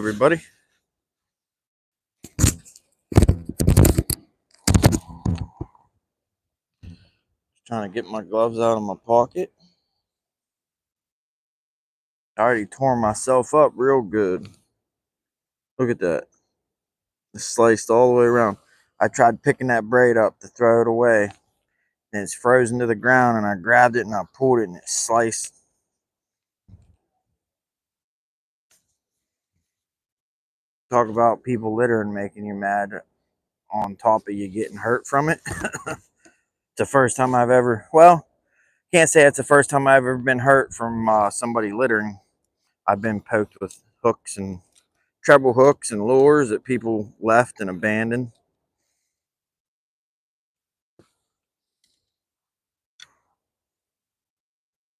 everybody. Trying to get my gloves out of my pocket. I already tore myself up real good. Look at that. It's sliced all the way around. I tried picking that braid up to throw it away, and it's frozen to the ground, and I grabbed it and I pulled it and it sliced. Talk about people littering making you mad on top of you getting hurt from it. It's the first time I've ever, well, can't say it's the first time I've ever been hurt from somebody littering. I've been poked with hooks and treble hooks and lures that people left and abandoned.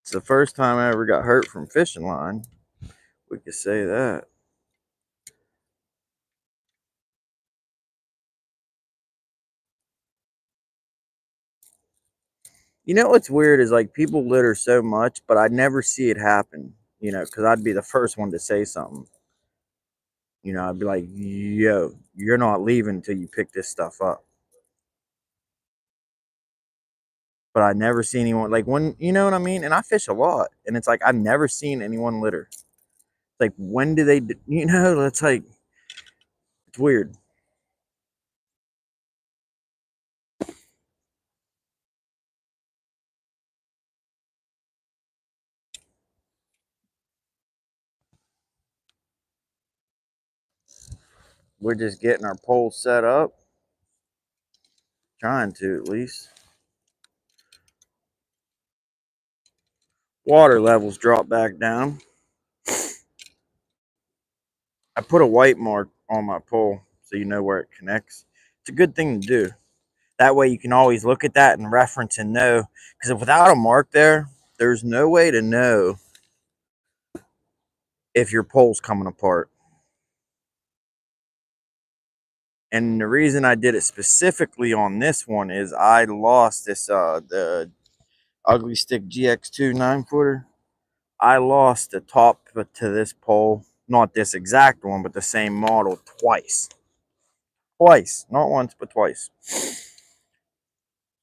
It's the first time I ever got hurt from fishing line. We could say that. You know what's weird is like people litter so much, but I never see it happen. Because I'd be the first one to say something. I'd be like, yo, you're not leaving until you pick this stuff up. But I never see anyone, like, when, you know what I mean? And I fish a lot. And it's like, I've never seen anyone litter. It's like, when do they, it's like, it's weird. We're just getting our pole set up. Trying to, at least. Water levels drop back down. I put a white mark on my pole so you know where it connects. It's a good thing to do. That way you can always look at that and reference and know. Because without a mark there, there's no way to know if your pole's coming apart. And the reason I did it specifically on this one is I lost this the Ugly Stick GX2 9-footer. I lost the top to this pole, not this exact one, but the same model twice. Twice, not once, but twice.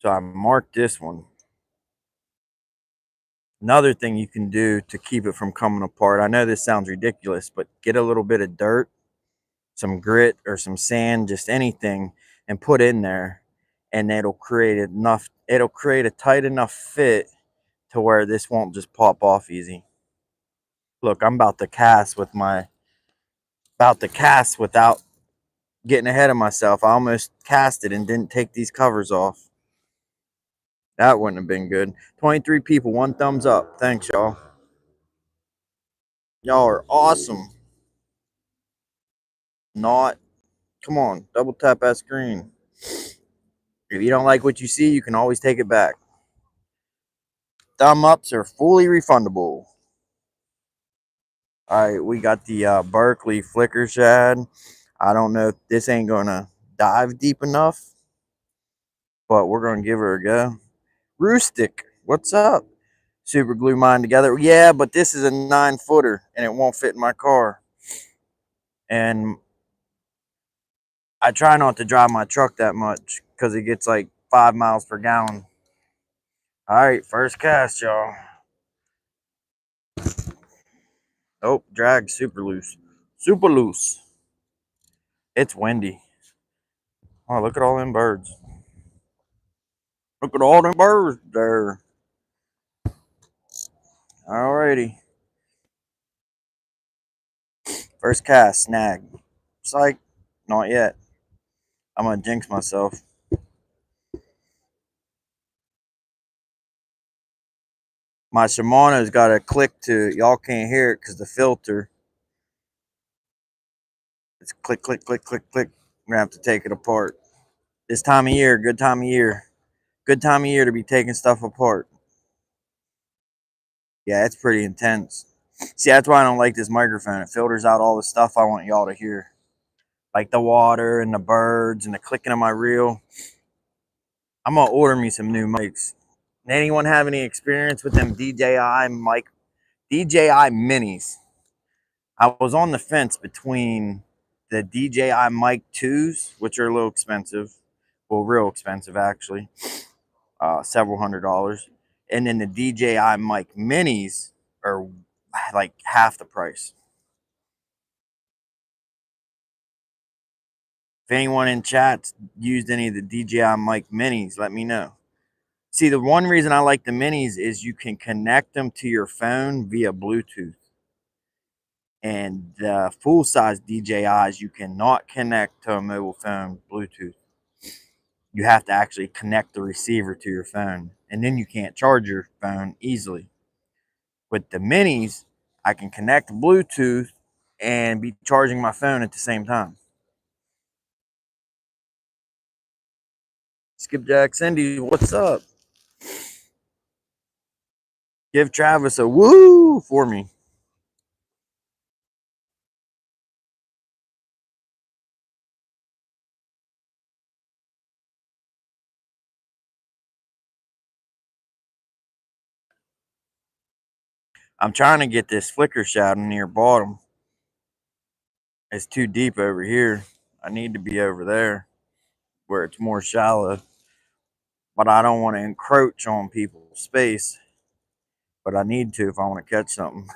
So I marked this one. Another thing you can do to keep it from coming apart, I know this sounds ridiculous, but get a little bit of dirt, some grit or some sand, just anything, and put in there, and it'll create a tight enough fit to where this won't just pop off easy. Look, I'm about to cast without getting ahead of myself. I almost cast it and didn't take these covers off. That wouldn't have been good. 23 people, one thumbs up. Thanks, y'all. Y'all are awesome. Not. Come on, double tap that screen. If you don't like what you see, you can always take it back. Thumb ups are fully refundable. All right, we got the Berkeley flicker shad. I don't know if this ain't gonna dive deep enough, but we're gonna give her a go. Rustic, what's up? Super glue mine together. Yeah, but this is a 9-footer and it won't fit in my car. And I try not to drive my truck that much because it gets like 5 miles per gallon. All right, first cast, y'all. Oh, drag super loose. Super loose. It's windy. Oh, look at all them birds. Look at all them birds there. Alrighty. First cast, snag. Psych. Not yet. I'm going to jinx myself. My Shimano's got a click to, y'all can't hear it because the filter. It's click, click, click, click, click. I'm going to have to take it apart. This time of year, good time of year. Good time of year to be taking stuff apart. Yeah, it's pretty intense. See, that's why I don't like this microphone. It filters out all the stuff I want y'all to hear. Like the water and the birds and the clicking of my reel. I'm going to order me some new mics. Anyone have any experience with them DJI minis? I was on the fence between the DJI Mic 2s, which are a little expensive, well, real expensive actually, several $100s, and then the DJI Mic Minis are like half the price. If anyone in chat's used any of the DJI Mic Minis, let me know. See, the one reason I like the minis is you can connect them to your phone via Bluetooth. And the full size DJIs, you cannot connect to a mobile phone Bluetooth. You have to actually connect the receiver to your phone, and then you can't charge your phone easily. With the minis, I can connect Bluetooth and be charging my phone at the same time. Skipjack Cindy, what's up? Give Travis a woo for me. I'm trying to get this flicker shadow near bottom. It's too deep over here. I need to be over there where it's more shallow. But I don't want to encroach on people's space. But I need to if I want to catch something.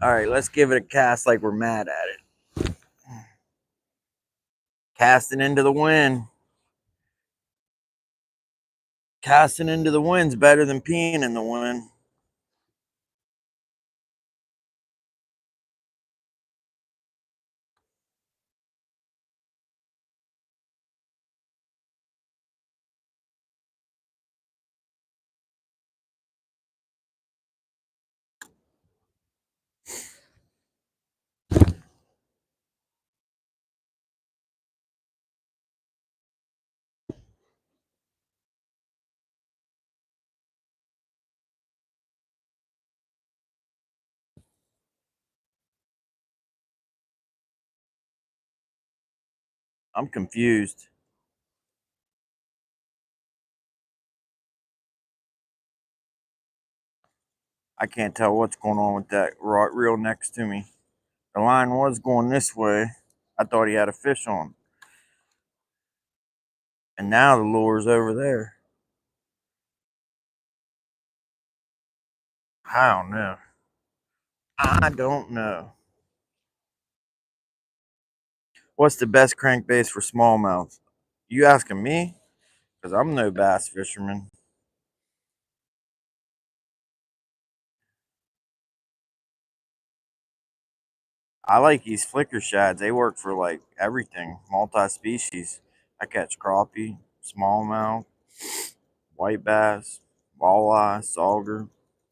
All right, let's give it a cast like we're mad at it. Casting into the wind. Casting into the wind's better than peeing in the wind. I'm confused. I can't tell what's going on with that reel next to me. The line was going this way. I thought he had a fish on. And now the lure's over there. I don't know. I don't know. What's the best crankbait for smallmouth? You asking me? Because I'm no bass fisherman. I like these flicker shads. They work for like everything, multi-species. I catch crappie, smallmouth, white bass, walleye, sauger,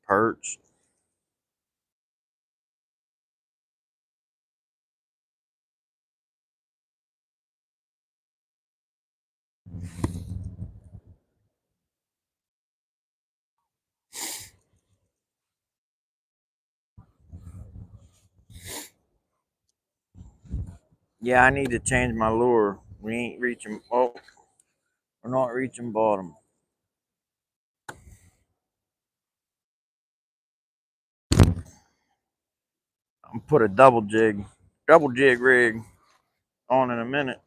perch. Yeah, I need to change my lure. We ain't reaching. Oh, we're not reaching bottom. I'm put a double jig rig on in a minute.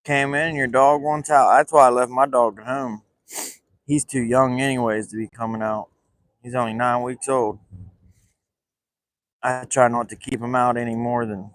Came in, your dog wants out. That's why I left my dog at home. He's too young, anyways, to be coming out. He's only 9 weeks old. I try not to keep him out any more than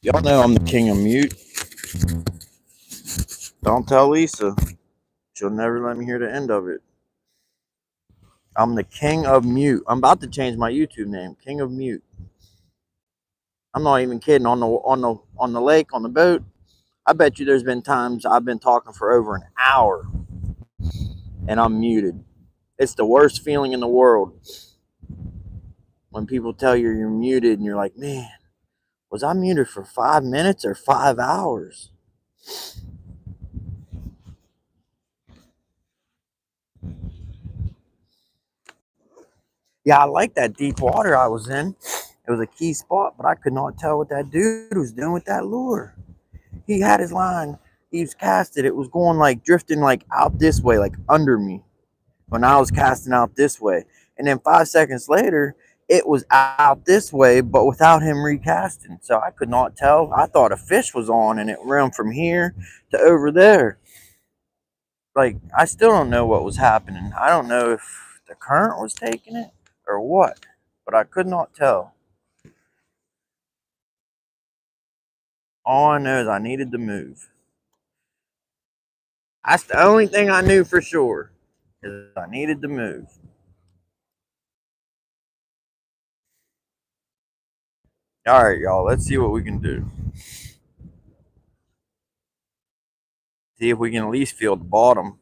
Y'all know I'm the king of mute. Don't tell Lisa. She'll never let me hear the end of it. I'm the king of mute. I'm about to change my YouTube name, King of Mute. I'm not even kidding. On the lake, on the boat, I bet you there's been times I've been talking for over an hour and I'm muted. It's the worst feeling in the world when people tell you you're muted and you're like, man, was I muted for 5 minutes or 5 hours? Yeah, I like that deep water I was in. It was a key spot, but I could not tell what that dude was doing with that lure. He had his line. He was casted. It was going like drifting like out this way, like under me when I was casting out this way. And then 5 seconds later, it was out this way, but without him recasting. So I could not tell. I thought a fish was on and it ran from here to over there. Like, I still don't know what was happening. I don't know if the current was taking it or what, but I could not tell. All I know is I needed to move. That's the only thing I knew for sure, is I needed to move. All right, y'all, let's see what we can do. See if we can at least feel the bottom.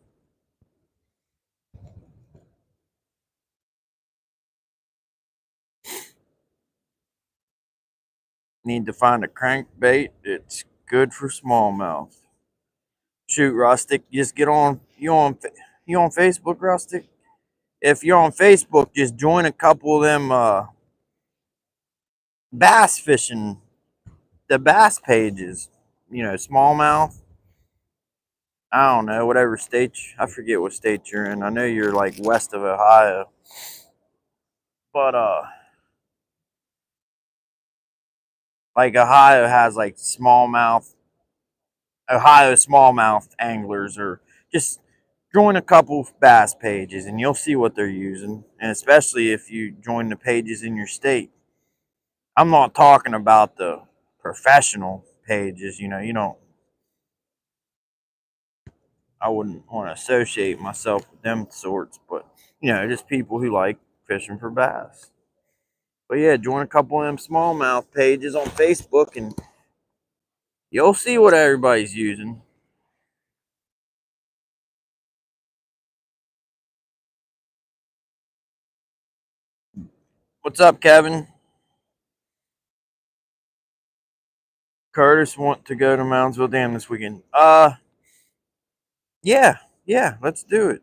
Need to find a crankbait. It's good for smallmouth. Shoot, Rustic, just get on. You on Facebook, Rustic? If you're on Facebook, just join a couple of them bass fishing, the bass pages. You know, smallmouth. I don't know, whatever state. I forget what state you're in. I know you're like west of Ohio, but like Ohio has like smallmouth, Ohio smallmouth anglers, or just join a couple bass pages and you'll see what they're using. And especially if you join the pages in your state. I'm not talking about the professional pages, you don't, I wouldn't want to associate myself with them sorts, but just people who like fishing for bass. But yeah, join a couple of them smallmouth pages on Facebook and you'll see what everybody's using. What's up, Kevin? Curtis want to go to Moundsville Dam this weekend. Yeah, yeah, let's do it.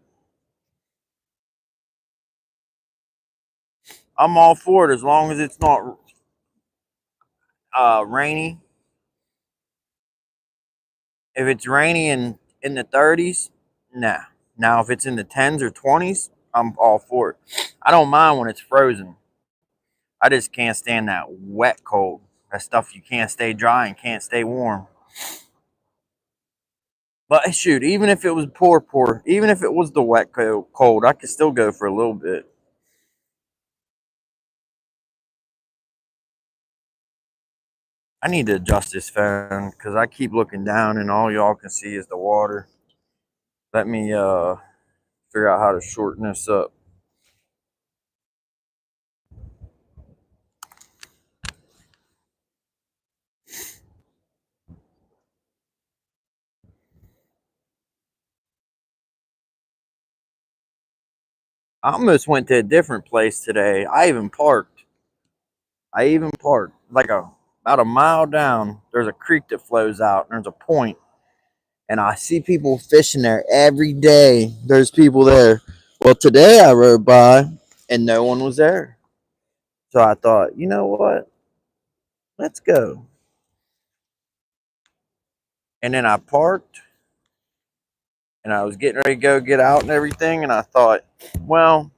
I'm all for it as long as it's not rainy. If it's rainy and in the 30s, nah. Now if it's in the 10s or 20s, I'm all for it. I don't mind when it's frozen. I just can't stand that wet cold. That stuff you can't stay dry and can't stay warm. But shoot, even if it was poor, even if it was the wet cold, I could still go for a little bit. I need to adjust this phone because I keep looking down and all y'all can see is the water. Let me figure out how to shorten this up. I almost went to a different place today. I even parked like about a mile down. There's a creek that flows out and there's a point, and I see people fishing there every day. There's people there. Well, today I rode by and no one was there. So I thought, you know what? Let's go. And then I parked and I was getting ready to go get out and everything. And I thought, well,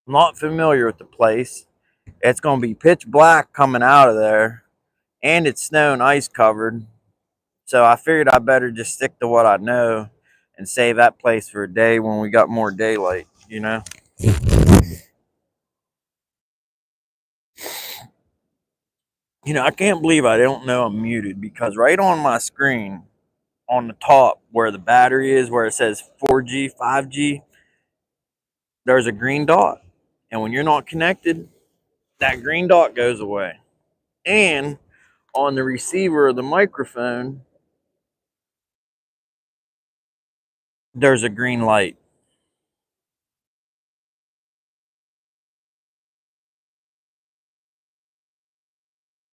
I'm not familiar with the place. It's going to be pitch black coming out of there and it's snow and ice covered. So I figured I better just stick to what I know and save that place for a day when we got more daylight. You know, I can't believe I don't know I'm muted because right on my screen, on the top where the battery is, where it says 4G, 5G, there's a green dot. And when you're not connected, that green dot goes away. And on the receiver of the microphone, there's a green light.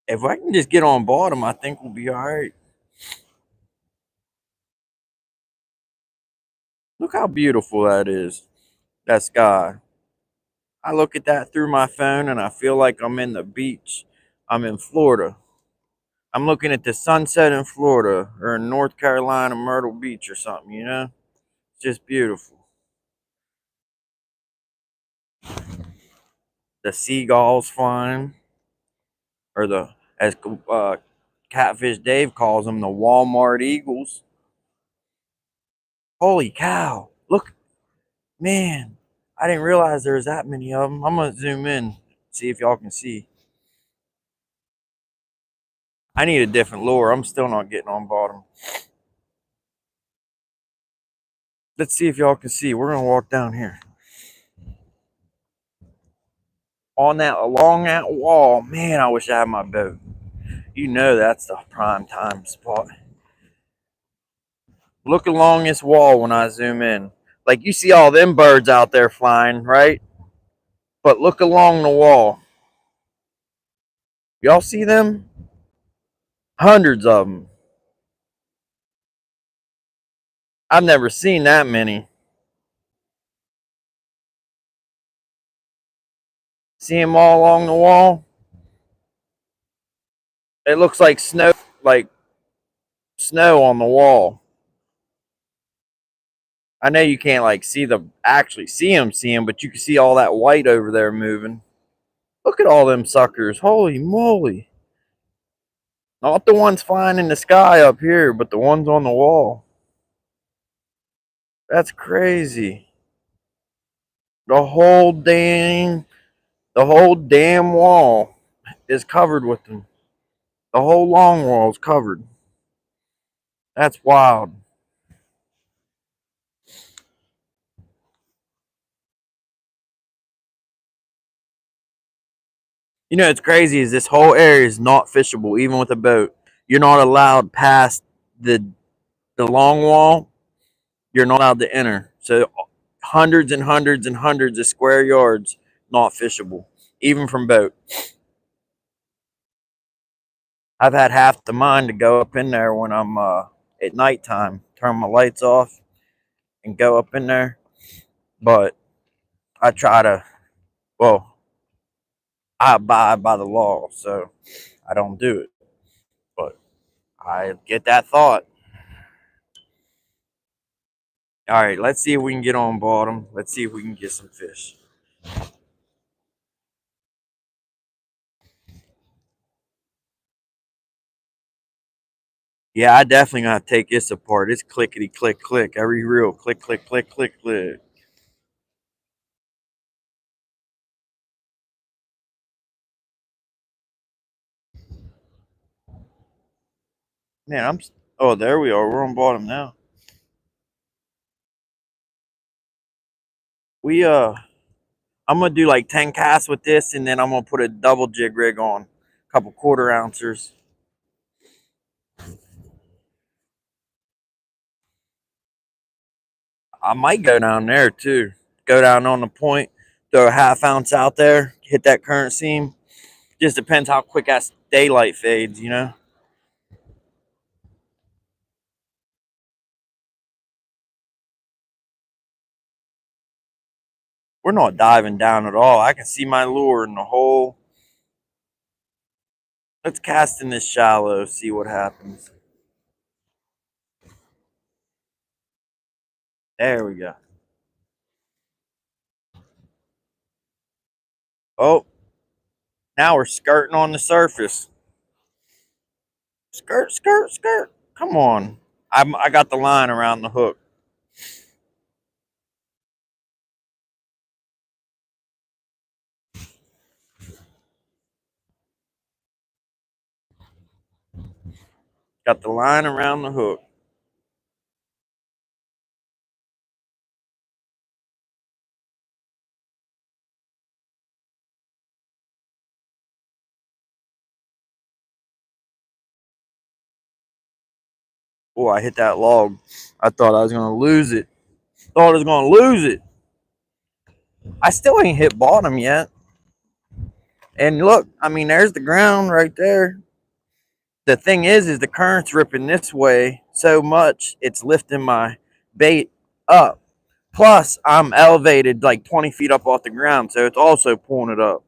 If I can just get on bottom, I think we'll be all right. Look how beautiful that is, that sky. I look at that through my phone and I feel like I'm in the beach. I'm in Florida. I'm looking at the sunset in Florida or in North Carolina, Myrtle Beach or something, you know? It's just beautiful. The seagulls flying, or as Catfish Dave calls them, the Walmart Eagles. Holy cow. Look, man, I didn't realize there was that many of them. I'm going to zoom in, see if y'all can see. I need a different lure. I'm still not getting on bottom. Let's see if y'all can see. We're going to walk down here. On that, along that wall, man, I wish I had my boat. You know that's the prime time spot. Look along this wall when I zoom in. Like you see all them birds out there flying, right? But look along the wall. Y'all see them? Hundreds of them. I've never seen that many. See them all along the wall? It looks like snow on the wall. I know you can't like actually see them, but you can see all that white over there moving. Look at all them suckers. Holy moly. Not the ones flying in the sky up here, but the ones on the wall. That's crazy. The whole dang the whole damn wall is covered with them. The whole long wall is covered. That's wild. You know, it's crazy is this whole area is not fishable, even with a boat. You're not allowed past the the long wall. You're not allowed to enter. So hundreds and hundreds and hundreds of square yards not fishable, even from boat. I've had half the mind to go up in there when I'm at nighttime, turn my lights off and go up in there, but I try to. Well, I abide by the law, so I don't do it. But I get that thought. All right, let's see if we can get on bottom. Let's see if we can get some fish. Yeah, I definitely gonna have to take this apart. It's clickety click click. Every reel click click click click click. Man, oh, there we are. We're on bottom now. We I'm gonna do like 10 casts with this, and then I'm gonna put a double jig rig on, a couple quarter ouncers. I might go down there too. Go down on the point, throw a half ounce out there, hit that current seam. Just depends how quick that daylight fades, you know. We're not diving down at all. I can see my lure in the hole. Let's cast in this shallow, see what happens. There we go. Oh, now we're skirting on the surface. Skirt, skirt, skirt. Come on. I got the line around the hook. Got the line around the hook. Oh, I hit that log. I thought I was going to lose it. Thought I was going to lose it. I still ain't hit bottom yet. And look, I mean, there's the ground right there. The thing is the current's ripping this way so much, it's lifting my bait up. Plus, I'm elevated like 20 feet up off the ground, so it's also pulling it up.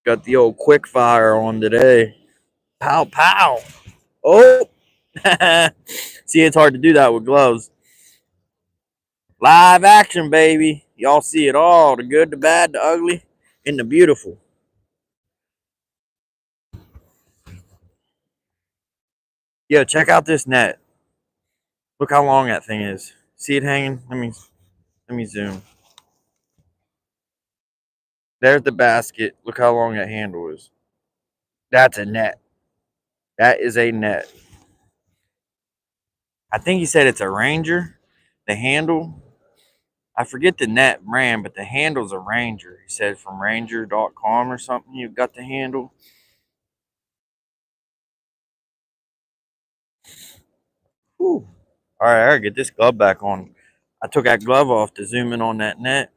Got the old quick fire on today. Pow, pow. Oh. See, it's hard to do that with gloves. Live action, baby. Y'all see it all. The good, the bad, the ugly, and the beautiful. Yo, check out this net. Look how long that thing is. See it hanging? Let me zoom. There's the basket. Look how long that handle is. That's a net. That is a net. I think he said it's a Ranger. The handle, I forget the net brand, but the handle's a Ranger. He said from ranger.com or something. You got the handle. Whew. All right, I gotta get this glove back on. I took that glove off to zoom in on that net.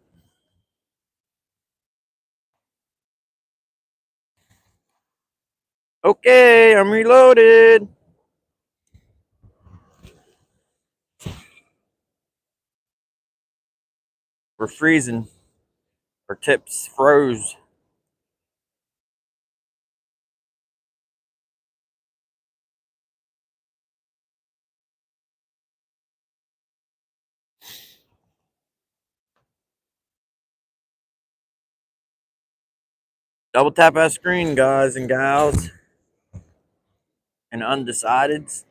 Okay, I'm reloaded. We're freezing. Our tips froze. Double tap that screen, guys and gals, and undecideds.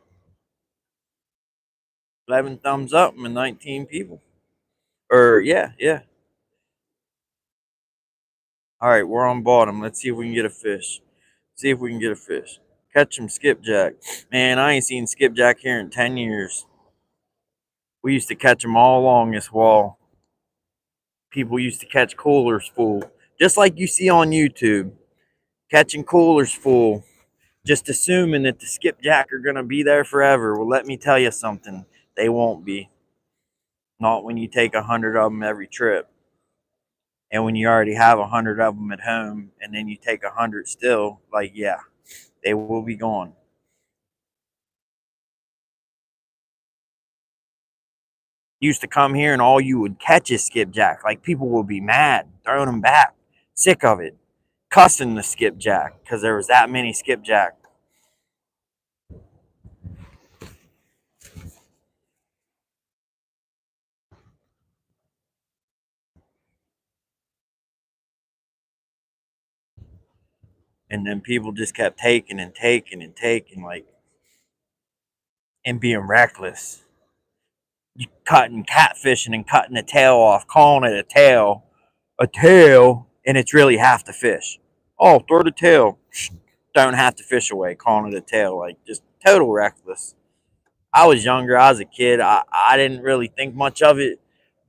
11 thumbs up and 19 people. Yeah. All right, we're on bottom. Let's see if we can get a fish. See if we can get a fish. Catch him, skipjack. Man, I ain't seen skipjack here in 10 years. We used to catch them all along this wall. People used to catch coolers full, just like you see on YouTube. Catching coolers full, just assuming that the skipjack are going to be there forever. Well, let me tell you something. They won't be. Not when you take 100 of them every trip. And when you already have 100 of them at home and then you take 100 still, like, yeah, they will be gone. Used to come here and all you would catch is skipjack. Like, people would be mad, throwing them back, sick of it, cussing the skipjack because there was that many skipjack. And then people just kept taking and taking and taking, like, and being reckless. You cutting catfishing and cutting the tail off, calling it a tail, and it's really half the fish. Oh, throw the tail. Don't have to fish away, calling it a tail. Like, just total reckless. I was younger. I was a kid. I didn't really think much of it,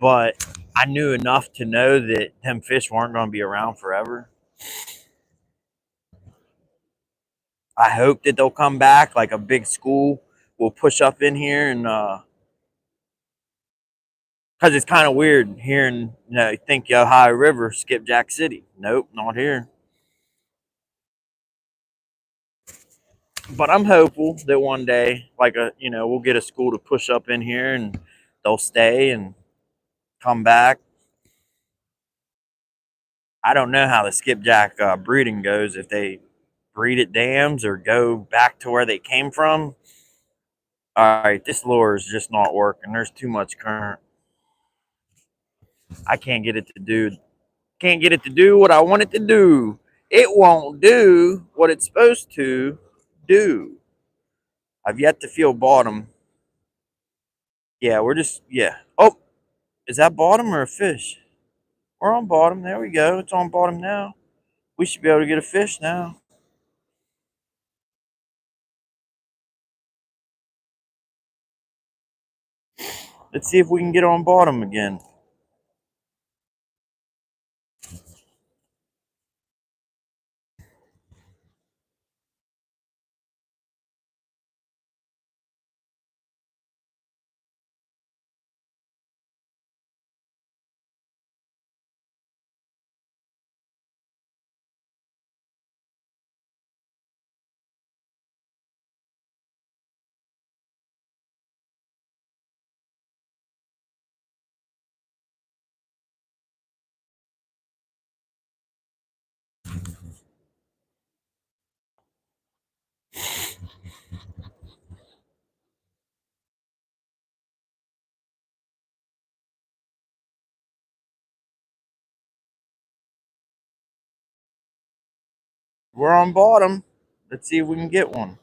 but I knew enough to know that them fish weren't going to be around forever. I hope that they'll come back. Like a big school will push up in here and because it's kind of weird hearing, you think Ohio River, Skipjack City. Nope, not here. But I'm hopeful that one day, we'll get a school to push up in here and they'll stay and come back. I don't know how the skipjack breeding goes, if they breed at dams or go back to where they came from. All right, this lure is just not working. There's too much current. I can't get it to do what I want it to do. It won't do what it's supposed to do. I've yet to feel bottom. Yeah, yeah. Oh, is that bottom or a fish? We're on bottom. There we go. It's on bottom now. We should be able to get a fish now. Let's see if we can get on bottom again. We're on bottom. Let's see if we can get one.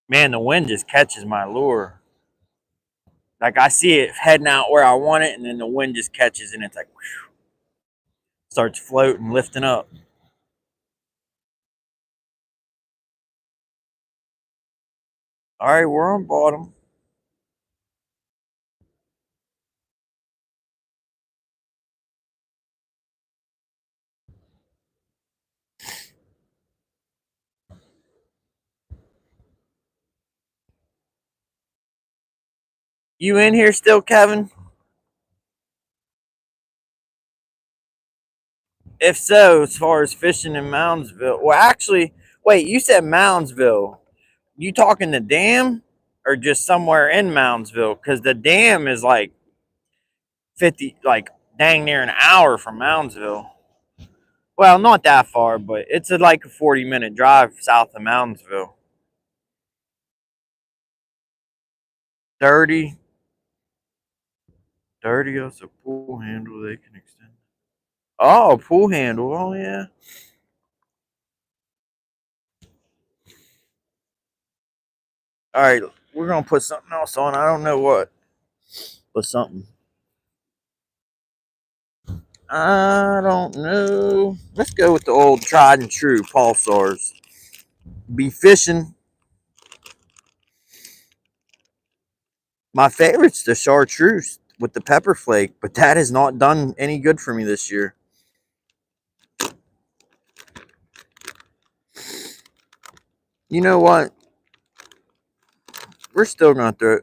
Man, the wind just catches my lure. Like I see it heading out where I want it, and then the wind just catches, and it's like whew, starts floating, lifting up. All right, we're on bottom. You in here still, Kevin? If so, as far as fishing in Moundsville, well, actually, wait, you said Moundsville. You talking the dam or just somewhere in Moundsville? Because the dam is like 50, like dang near an hour from Moundsville. Well, not that far, but it's like a 40-minute drive south of Moundsville. 30, 30 is a pool handle they can extend. Oh, pool handle. Oh, yeah. All right, we're going to put something else on. I don't know what, but something. I don't know. Let's go with the old tried and true pulsars. Be fishing. My favorite's the chartreuse with the pepper flake, but that has not done any good for me this year. You know what? We're still gonna throw.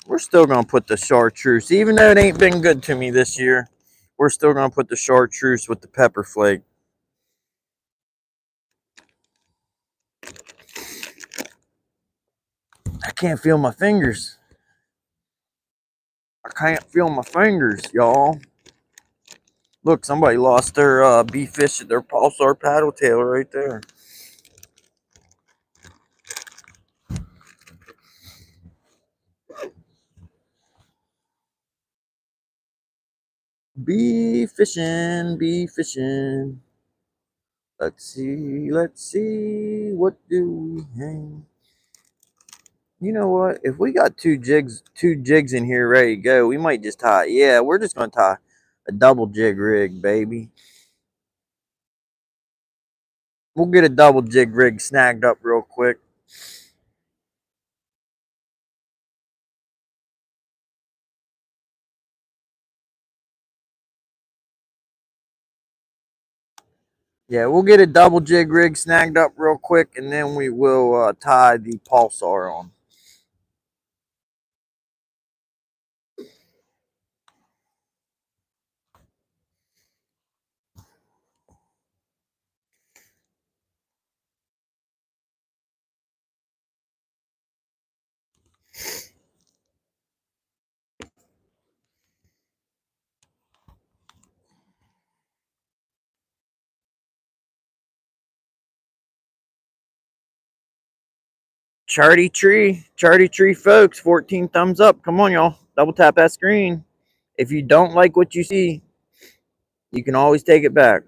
We're still gonna put the chartreuse, even though it ain't been good to me this year. We're still gonna put the chartreuse with the pepper flake. I can't feel my fingers. I can't feel my fingers, y'all. Look, somebody lost their bee fish at their pulsar paddle tail right there. Bee fishing, bee fishing. Let's see, what do we hang? You know what? If we got two jigs in here ready to go, we might just tie. Yeah, we're just gonna tie a double jig rig, baby. We'll get a double jig rig snagged up real quick. Yeah, we'll get a double jig rig snagged up real quick, and then we will tie the pulsar on. Charty tree, folks. 14 thumbs up. Come on, y'all. Double tap that screen. If you don't like what you see, you can always take it back.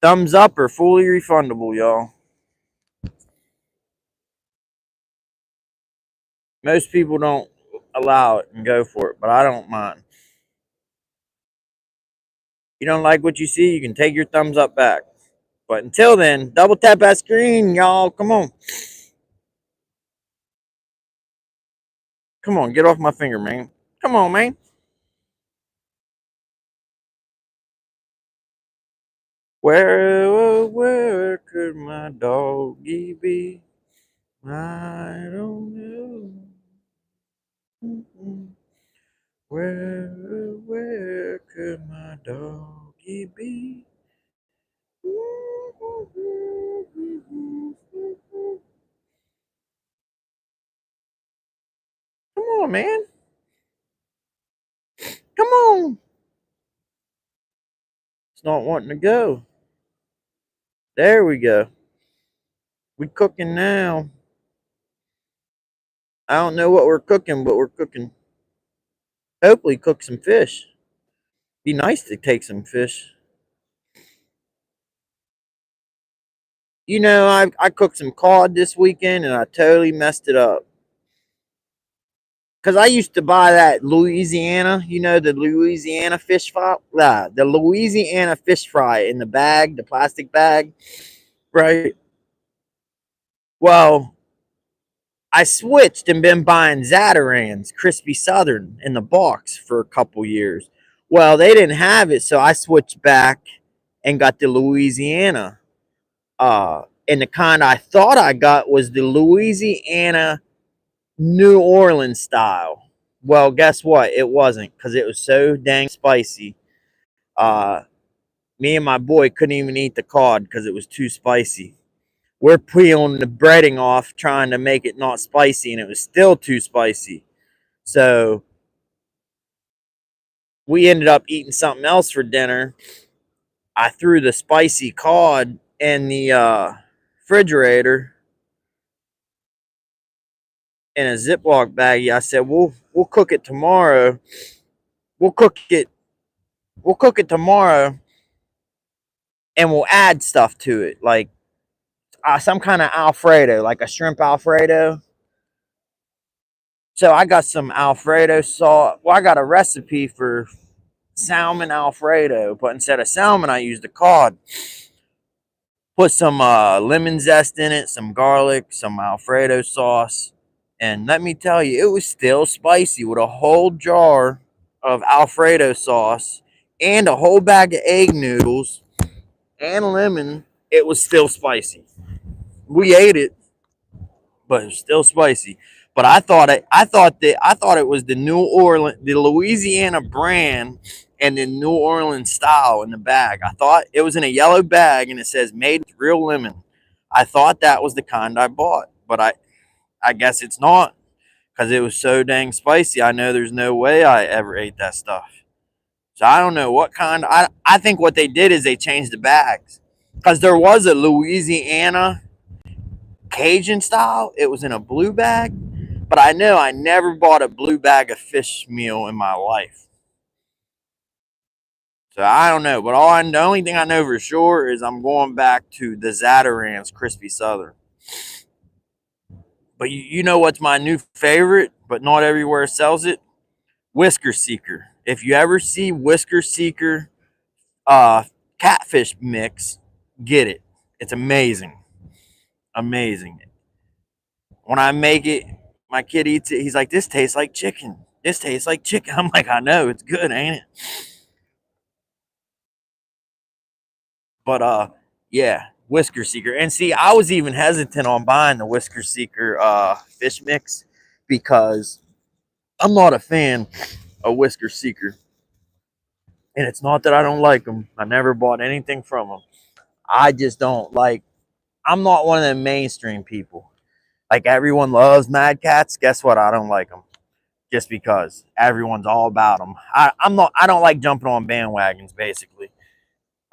Thumbs up or fully refundable, y'all. Most people don't allow it and go for it, but I don't mind. You don't like what you see, you can take your thumbs up back. But until then, double tap that screen, y'all. Come on. Come on, get off my finger, man. Come on, man. Where could my doggy be? I don't know. Where could my doggy be? Come on, man. Come on. It's not wanting to go. There we go. We cooking now. I don't know what we're cooking, but we're cooking. Hopefully cook some fish. Be nice to take some fish. You know, I cooked some cod this weekend and I totally messed it up. Cause I used to buy that Louisiana, you know, the Louisiana fish fry, the Louisiana fish fry in the bag, the plastic bag, right? Well, I switched and been buying Zatarans, crispy Southern, in the box for a couple years. Well, they didn't have it, so I switched back and got the Louisiana. And the kind I thought I got was the Louisiana New Orleans style. Well, guess what? It wasn't because it was so dang spicy. Uh, Me and my boy couldn't even eat the cod because it was too spicy. We're peeling the breading off trying to make it not spicy, and it was still too spicy. So we ended up eating something else for dinner. I threw the spicy cod in the refrigerator in a Ziploc baggie. I said, we'll cook it tomorrow. We'll cook it. We'll cook it tomorrow, and we'll add stuff to it, like some kind of Alfredo, like a shrimp Alfredo. So I got some Alfredo sauce. Well, I got a recipe for salmon Alfredo, but instead of salmon, I used a cod. Put some lemon zest in it, some garlic, some Alfredo sauce, and let me tell you, it was still spicy with a whole jar of Alfredo sauce and a whole bag of egg noodles and lemon. It was still spicy. We ate it, but it's still spicy. But I thought it was the the Louisiana brand and the New Orleans style in the bag. I thought it was in a yellow bag and it says made with real lemon. I thought that was the kind I bought, but I guess it's not because it was so dang spicy. I know there's no way I ever ate that stuff. So I don't know what kind. I think what they did is they changed the bags because there was a Louisiana Cajun style. It was in a blue bag, but I know I never bought a blue bag of fish meal in my life. So I don't know, but the only thing I know for sure is I'm going back to the Zatarans Crispy Southern. But you know what's my new favorite, but not everywhere sells it? Whisker Seeker. If you ever see Whisker Seeker catfish mix, get it. It's amazing. Amazing. When I make it, my kid eats it. He's like, "This tastes like chicken. This tastes like chicken." I'm like, "I know, it's good, ain't it?" But yeah, Whisker Seeker. And see, I was even hesitant on buying the Whisker Seeker fish mix because I'm not a fan of Whisker Seeker. And it's not that I don't like them. I never bought anything from them. I just don't like. I'm not one of the mainstream people. Like everyone loves Mad Cats. Guess what? I don't like them. Just because everyone's all about them. I'm not. I don't like jumping on bandwagons, basically.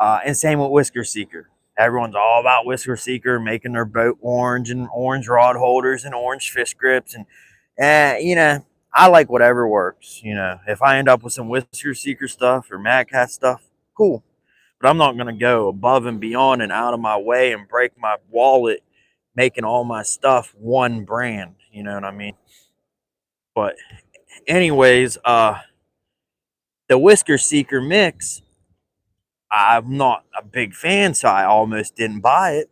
And same with Whisker Seeker. Everyone's all about Whisker Seeker, making their boat orange and orange rod holders and orange fish grips, and you know, I like whatever works. You know, if I end up with some Whisker Seeker stuff or Mad Cat stuff, cool. but I'm not going to go above and beyond and out of my way and break my wallet making all my stuff one brand. You know what I mean? But anyways, the Whisker Seeker mix, I'm not a big fan, so I almost didn't buy it.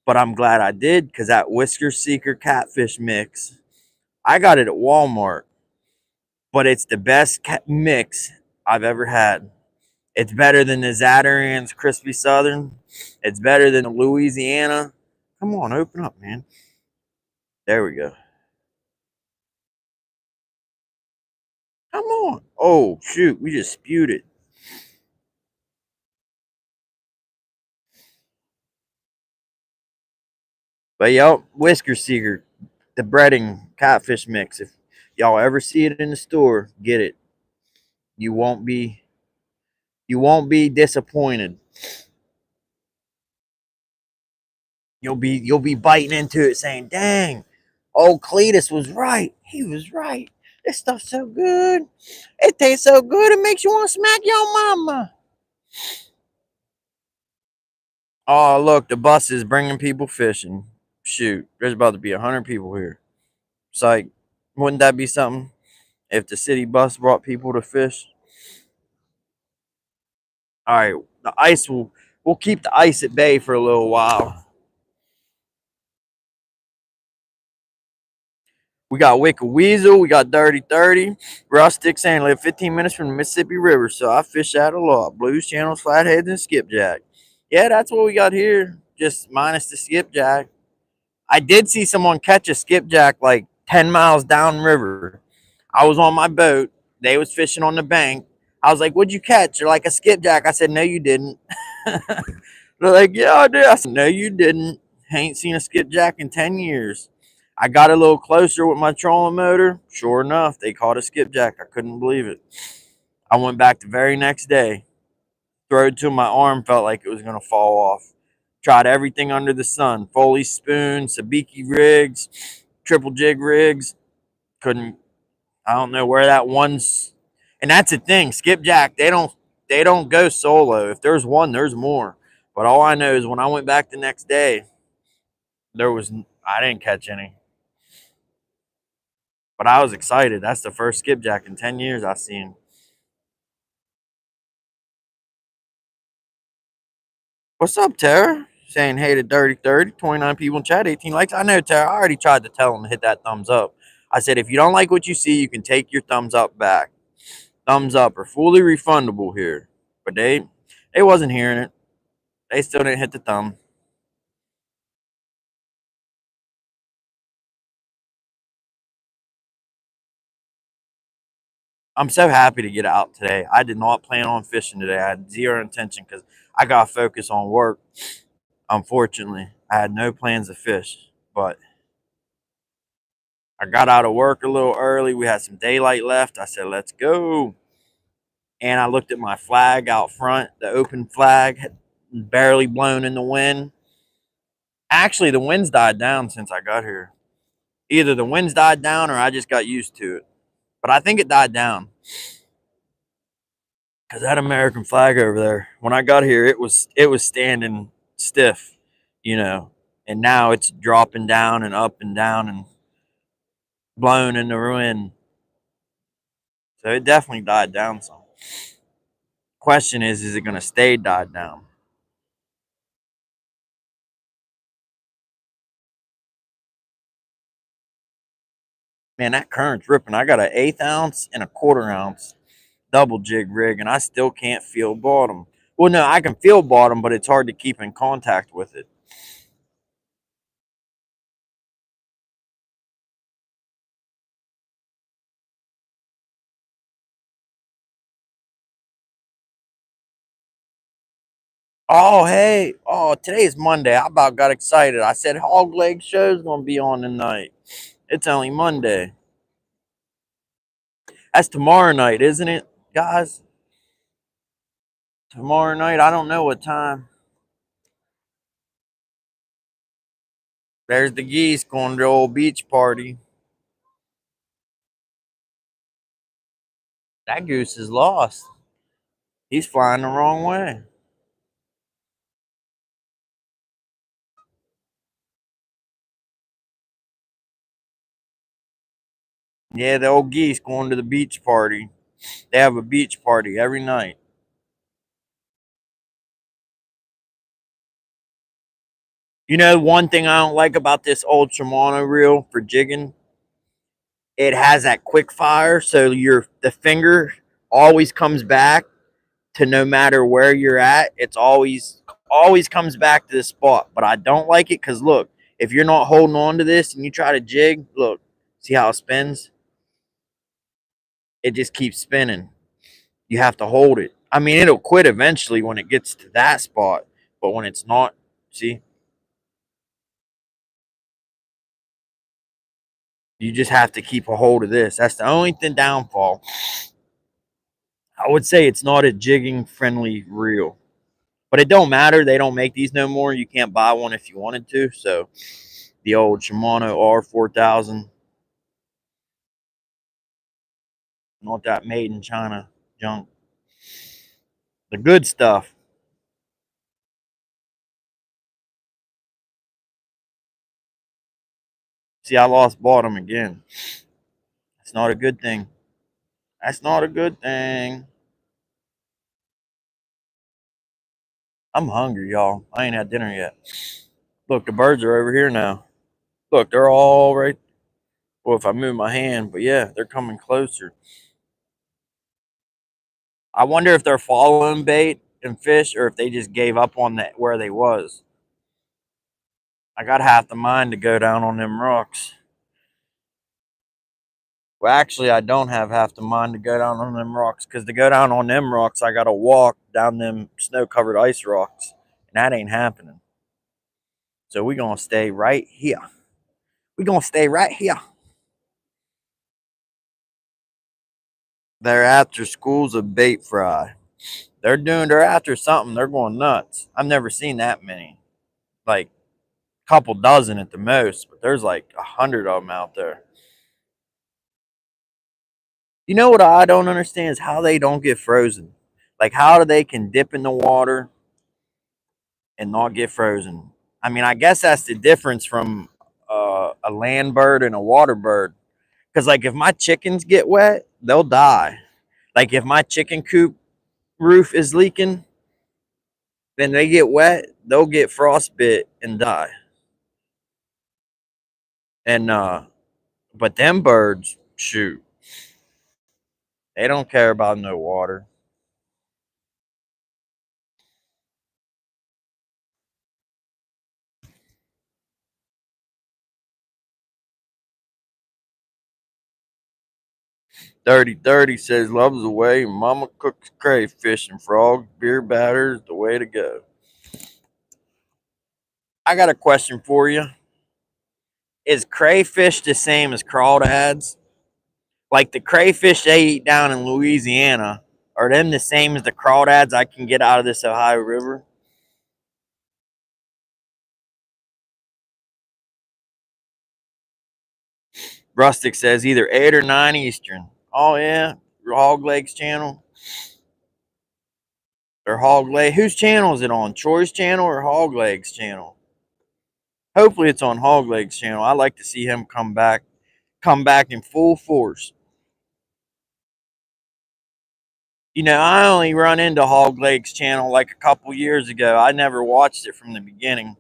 But I'm glad I did because that Whisker Seeker catfish mix, I got it at Walmart, but it's the best mix I've ever had. It's better than the Zatarain's Crispy Southern. It's better than the Louisiana. Come on, open up, man. There we go. Come on. Oh, shoot. We just spewed it. But y'all, Whisker Seeker, the breading catfish mix. If y'all ever see it in the store, get it. You won't be disappointed. You'll be biting into it saying, dang, old Cletus was right. He was right. This stuff's so good. It tastes so good it makes you want to smack your mama. Oh, look, the bus is bringing people fishing. Shoot, there's about to be 100 people here. It's like, wouldn't that be something if the city bus brought people to fish? All right, the ice we'll keep the ice at bay for a little while. We got Wicked Weasel, we got Dirty 30, Rustic saying live 15 minutes from the Mississippi River, so I fish that a lot. Blues channels, flatheads, and skipjack. Yeah, that's what we got here, just minus the skipjack. I did see someone catch a skipjack like 10 miles downriver. I was on my boat. They was fishing on the bank. I was like, what'd you catch? They're like, a skipjack. I said, no, you didn't. They're like, yeah, I did. I said, no, you didn't. Ain't seen a skipjack in 10 years. I got a little closer with my trolling motor. Sure enough, they caught a skipjack. I couldn't believe it. I went back the very next day. Threw it to my arm, felt like it was going to fall off. Tried everything under the sun. Foley spoon, sabiki rigs, triple jig rigs. Couldn't, I don't know where that one's. And that's the thing, skipjack, they don't go solo. If there's one, there's more. But all I know is when I went back the next day, I didn't catch any. But I was excited. That's the first skipjack in 10 years I've seen. What's up, Tara? Saying hey to Dirty 30, 29 people in chat, 18 likes. I know, Tara. I already tried to tell them to hit that thumbs up. I said, if you don't like what you see, you can take your thumbs up back. Thumbs up are fully refundable here. But they wasn't hearing it. They still didn't hit the thumb. I'm so happy to get out today. I did not plan on fishing today. I had zero intention because I got to focus on work. Unfortunately, I had no plans to fish. But I got out of work a little early. We had some daylight left. I said, let's go. And I looked at my flag out front, the open flag, barely blown in the wind. Actually, the wind's died down since I got here. Either the wind's died down or I just got used to it. But I think it died down. Because that American flag over there, when I got here, it was standing stiff, you know. And now it's dropping down and up and down and blown in the wind. So it definitely died down some. Question is it going to stay died down? Man, that current's ripping. I got an eighth ounce and a quarter ounce double jig rig, and I still can't feel bottom. Well, no, I can feel bottom, but it's hard to keep in contact with it. Oh, hey. Oh, today's Monday. I about got excited. I said Hog Leg Show's going to be on tonight. It's only Monday. That's tomorrow night, isn't it, guys? Tomorrow night, I don't know what time. There's the geese going to the old beach party. That goose is lost. He's flying the wrong way. Yeah, the old geese going to the beach party. They have a beach party every night. You know, one thing I don't like about this old Shimano reel for jigging, it has that quick fire, so the finger always comes back to no matter where you're at. It's always comes back to the spot. But I don't like it because look, if you're not holding on to this and you try to jig, look, see how it spins? It just keeps spinning. You have to hold it. I mean, it'll quit eventually when it gets to that spot, but when it's not, see, you just have to keep a hold of this. That's the only thing downfall. I would say it's not a jigging friendly reel, but it don't matter. They don't make these no more. You can't buy one if you wanted to. So the old Shimano R4000, not that made in China junk. The good stuff. See, I lost bottom again. That's not a good thing. That's not a good thing. I'm hungry, y'all. I ain't had dinner yet. Look, the birds are over here now. Look, they're all right. Well, if I move my hand, but yeah, they're coming closer. I wonder if they're following bait and fish or if they just gave up on that where they was. I got half the mind to go down on them rocks. Well, actually, I don't have half the mind to go down on them rocks because to go down on them rocks, I got to walk down them snow covered ice rocks, and that ain't happening. So we're going to stay right here. We're going to stay right here. They're after schools of bait fry. They're after something. They're going nuts. I've never seen that many. Like a couple dozen at the most, but there's like 100 of them out there. You know what I don't understand is how they don't get frozen. Like how do they can dip in the water and not get frozen? I mean, I guess that's the difference from a land bird and a water bird. Because like if my chickens get wet, they'll die. Like if my chicken coop roof is leaking, then they get wet, they'll get frostbit and die. And but them birds, shoot, they don't care about no water. 3030 says loves the way mama cooks crayfish and frog beer batter is the way to go. I got a question for you. Is crayfish the same as crawdads? Like the crayfish they eat down in Louisiana, are them the same as the crawdads I can get out of this Ohio River? Rustic says either 8 or 9 Eastern. Oh yeah, Hog Legs channel. Or Hog Leg. Whose channel is it on? Troy's channel or Hog Legs channel? Hopefully it's on Hog Legs channel. I like to see him come back in full force. You know, I only run into Hog Legs channel like a couple years ago. I never watched it from the beginning.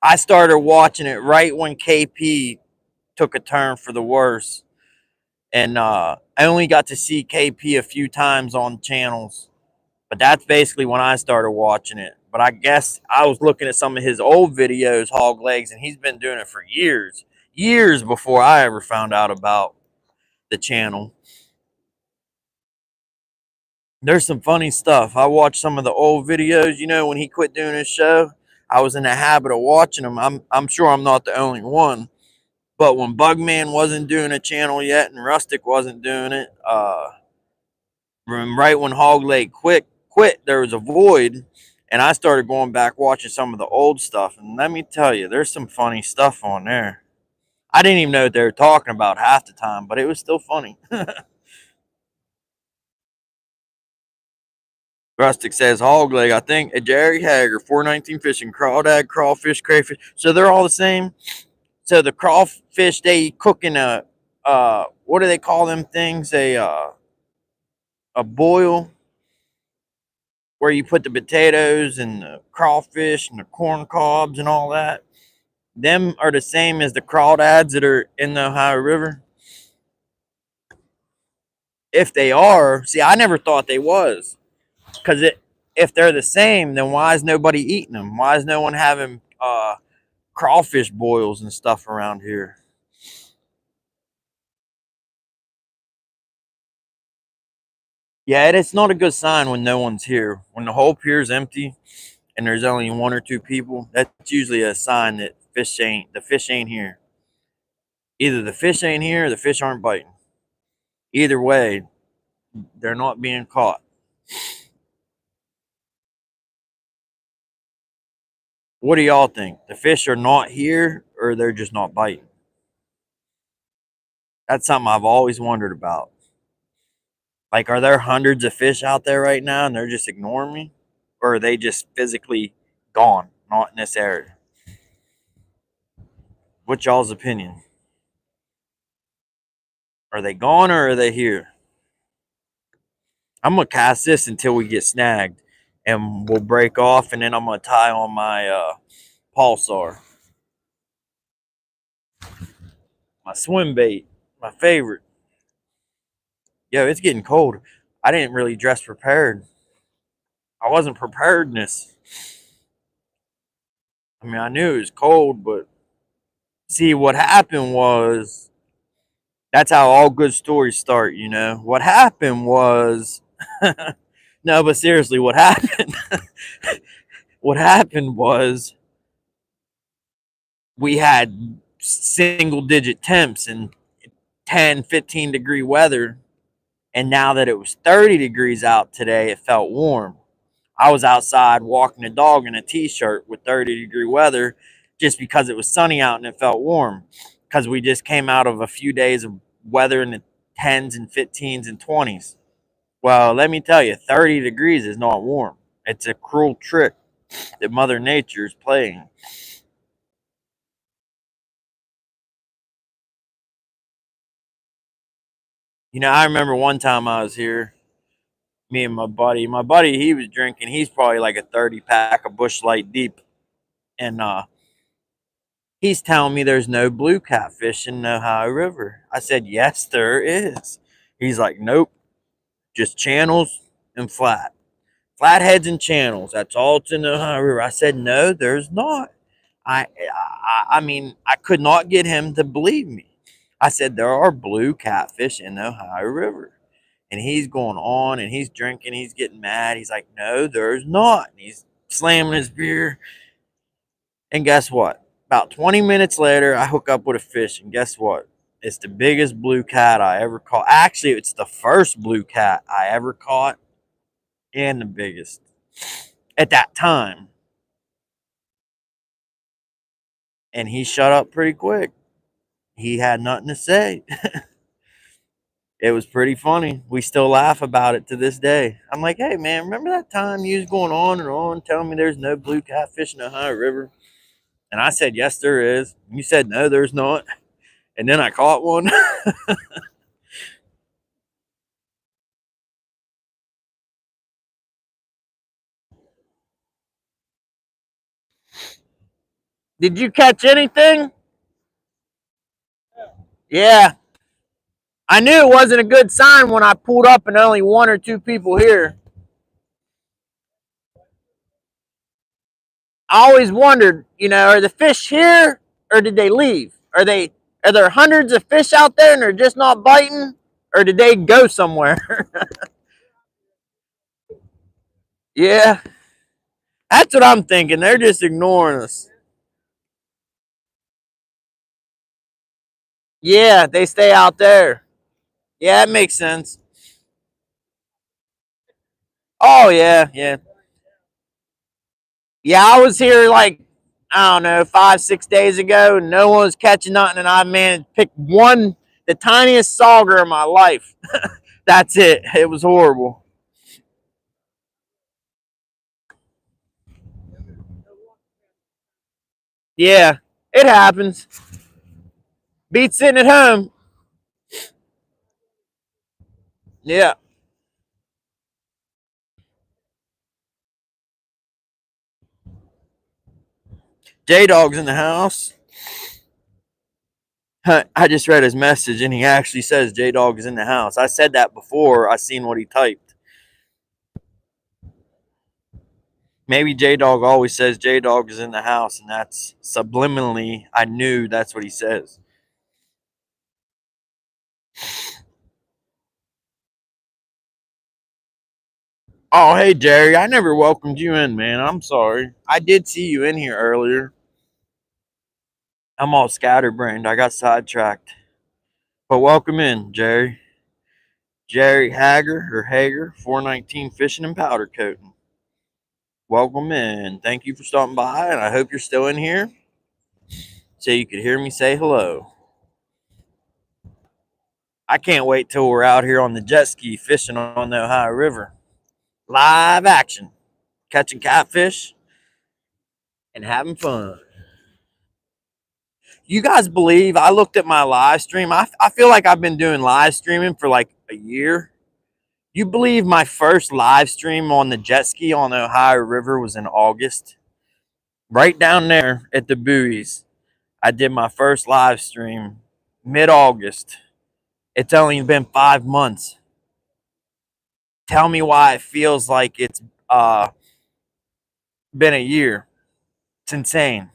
I started watching it right when KP took a turn for the worse. And I only got to see KP a few times on channels. But that's basically when I started watching it. But I guess I was looking at some of his old videos, Hog Legs, and he's been doing it for years. Years before I ever found out about the channel. There's some funny stuff. I watched some of the old videos, you know, when he quit doing his show. I was in the habit of watching them. I'm sure I'm not the only one. But when Bugman wasn't doing a channel yet and Rustic wasn't doing it, right when Hog Leg quit, there was a void, and I started going back watching some of the old stuff. And let me tell you, there's some funny stuff on there. I didn't even know what they were talking about half the time, but it was still funny. Rustic says Hog Leg. I think a Jerry Hager, 419 fishing, crawdad, crawfish, crayfish. So they're all the same. So the crawfish they cook in a what do they call them things? A boil where you put the potatoes and the crawfish and the corn cobs and all that. Them are the same as the crawdads that are in the Ohio River. If they are, see, I never thought they was, because if they're the same, then why is nobody eating them? Why is no one having crawfish boils and stuff around here? Yeah, it's not a good sign when no one's here. When the whole pier's empty and there's only one or two people, that's usually a sign that the fish ain't here. Either the fish ain't here or the fish aren't biting. Either way, they're not being caught. What do y'all think? The fish are not here or they're just not biting? That's something I've always wondered about. Like, are there hundreds of fish out there right now and they're just ignoring me? Or are they just physically gone, not in this area? What's y'all's opinion? Are they gone or are they here? I'm gonna cast this until we get snagged, and we'll break off, and then I'm gonna tie on my pulsar, my swim bait, my favorite. Yo, it's getting cold. I didn't really dress prepared. I wasn't preparedness. I mean, I knew it was cold, but see, what happened was that's how all good stories start, you know. What happened was no, but seriously, what happened? What happened was we had single digit temps and 10, 15-degree weather. And now that it was 30 degrees out today, it felt warm. I was outside walking the dog in a t-shirt with 30-degree weather just because it was sunny out and it felt warm. Because we just came out of a few days of weather in the 10s and 15s and 20s. Well, let me tell you, 30 degrees is not warm. It's a cruel trick that Mother Nature is playing. You know, I remember one time I was here, me and my buddy. My buddy, he was drinking. He's probably like a 30 pack of Busch Light deep. And he's telling me there's no blue catfish in the Ohio River. I said, yes, there is. He's like, nope, just channels and flatheads and channels. That's all it's in the Ohio River. I said, no, there's not. I mean, I could not get him to believe me. I said, there are blue catfish in the Ohio River. And he's going on and he's drinking. He's getting mad. He's like, no, there's not. And he's slamming his beer. And guess what? About 20 minutes later, I hook up with a fish. And guess what? It's the biggest blue cat I ever caught. Actually, it's the first blue cat I ever caught and the biggest at that time. And he shut up pretty quick. He had nothing to say. It was pretty funny. We still laugh about it to this day. I'm like, hey, man, remember that time you was going on and on telling me there's no blue catfish in the Ohio River? And I said, yes, there is. You said, no, there's not. And then I caught one. Did you catch anything? Yeah. I knew it wasn't a good sign when I pulled up and only one or two people here. I always wondered, you know, are the fish here or did they leave? Are there hundreds of fish out there and they're just not biting? Or did they go somewhere? Yeah. That's what I'm thinking. They're just ignoring us. Yeah, they stay out there. Yeah, it makes sense. Oh yeah, yeah. Yeah, I was here like, I don't know, 5, 6 days ago, and no one was catching nothing, and I managed to pick one, the tiniest sauger in my life. That's it. It was horrible. Yeah, it happens. Beats sitting at home. Yeah. J-Dog's in the house. I just read his message and he actually says J-Dog is in the house. I said that before I seen what he typed. Maybe J-Dog always says J-Dog is in the house, and that's subliminally, I knew that's what he says. Oh, hey, Jerry. I never welcomed you in, man. I'm sorry. I did see you in here earlier. I'm all scatterbrained. I got sidetracked. But welcome in, Jerry. Jerry Hager, 419 Fishing and Powder Coating. Welcome in. Thank you for stopping by, and I hope you're still in here so you could hear me say hello. I can't wait till we're out here on the jet ski fishing on the Ohio River. Live action. Catching catfish and having fun. You guys believe I looked at my live stream? I feel like I've been doing live streaming for like a year. You believe my first live stream on the jet ski on the Ohio River was in August? Right down there at the buoys, I did my first live stream mid-August. It's only been 5 months. Tell me why it feels like it's been a year. It's insane.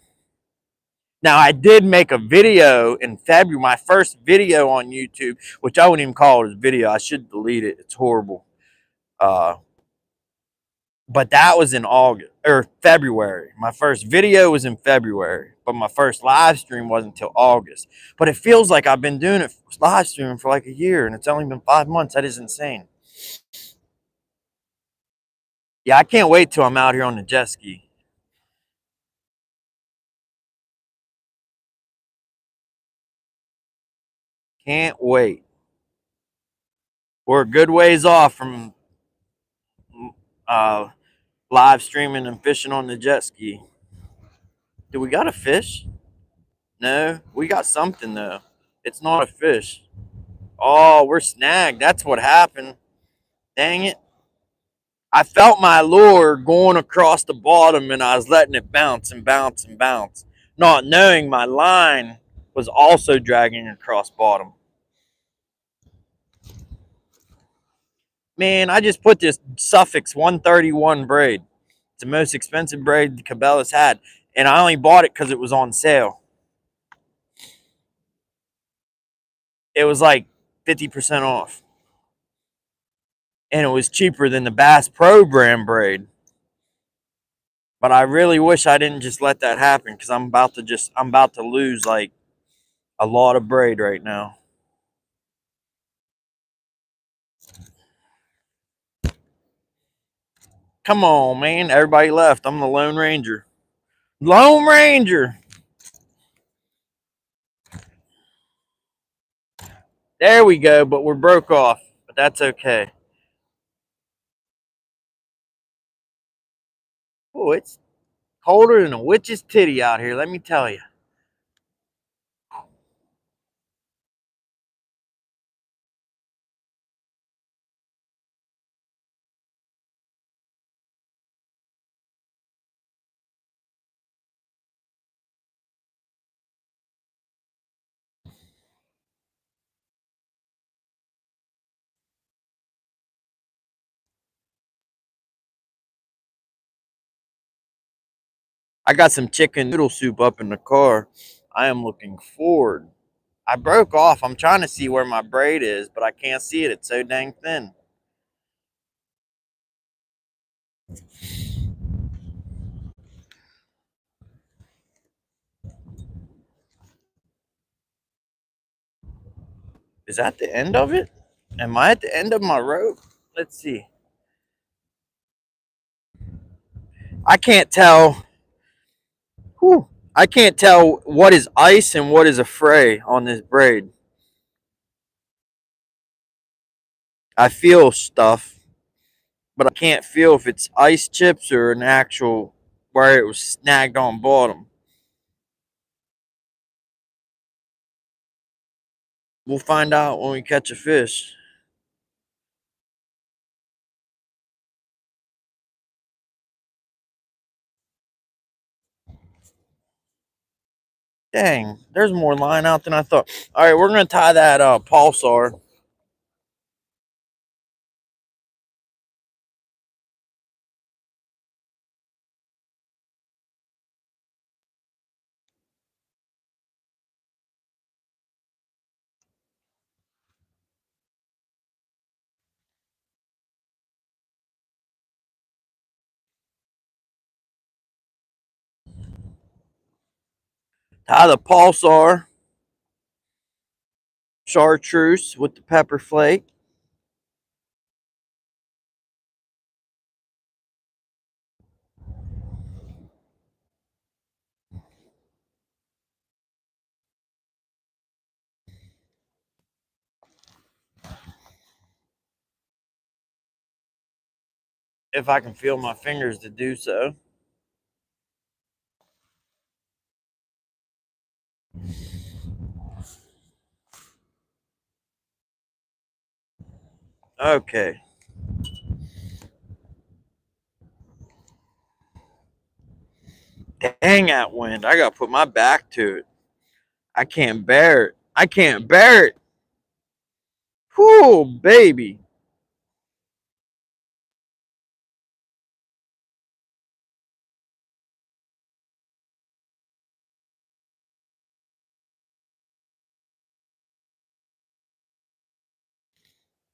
Now, I did make a video in February, my first video on YouTube, which I wouldn't even call it a video. I should delete it. It's horrible. Uh, but that was in August or February. My first video was in February, but my first live stream wasn't until August. But it feels like I've been doing it live streaming for like a year, and it's only been 5 months. That is insane. Yeah, I can't wait till I'm out here on the jet ski. Can't wait. We're a good ways off from uh, live streaming and fishing on the jet ski. Do we got a fish? No, we got something though. It's not a fish. Oh, we're snagged. That's what happened. Dang it. I felt my lure going across the bottom and I was letting it bounce and bounce and bounce, not knowing my line was also dragging across bottom. Man, I just put this Suffix 131 braid. It's the most expensive braid Cabela's had, and I only bought it because it was on sale. It was like 50% off, and it was cheaper than the Bass Pro brand braid. But I really wish I didn't just let that happen because I'm about to lose like a lot of braid right now. Come on, man. Everybody left. I'm the Lone Ranger. Lone Ranger. There we go, but we're broke off. But that's okay. Oh, it's colder than a witch's titty out here, let me tell you. I got some chicken noodle soup up in the car. I am looking forward. I broke off. I'm trying to see where my braid is, but I can't see it. It's so dang thin. Is that the end of it? Am I at the end of my rope? Let's see. I can't tell. Whew. I can't tell what is ice and what is a fray on this braid. I feel stuff, but I can't feel if it's ice chips or an actual where it was snagged on bottom. We'll find out when we catch a fish. Dang, there's more line out than I thought. All right, we're gonna tie that pulsar. Tie the pulsar chartreuse with the pepper flake. If I can feel my fingers to do so. Okay. Dang that wind. I gotta put my back to it. I can't bear it. I can't bear it. Whoo, baby.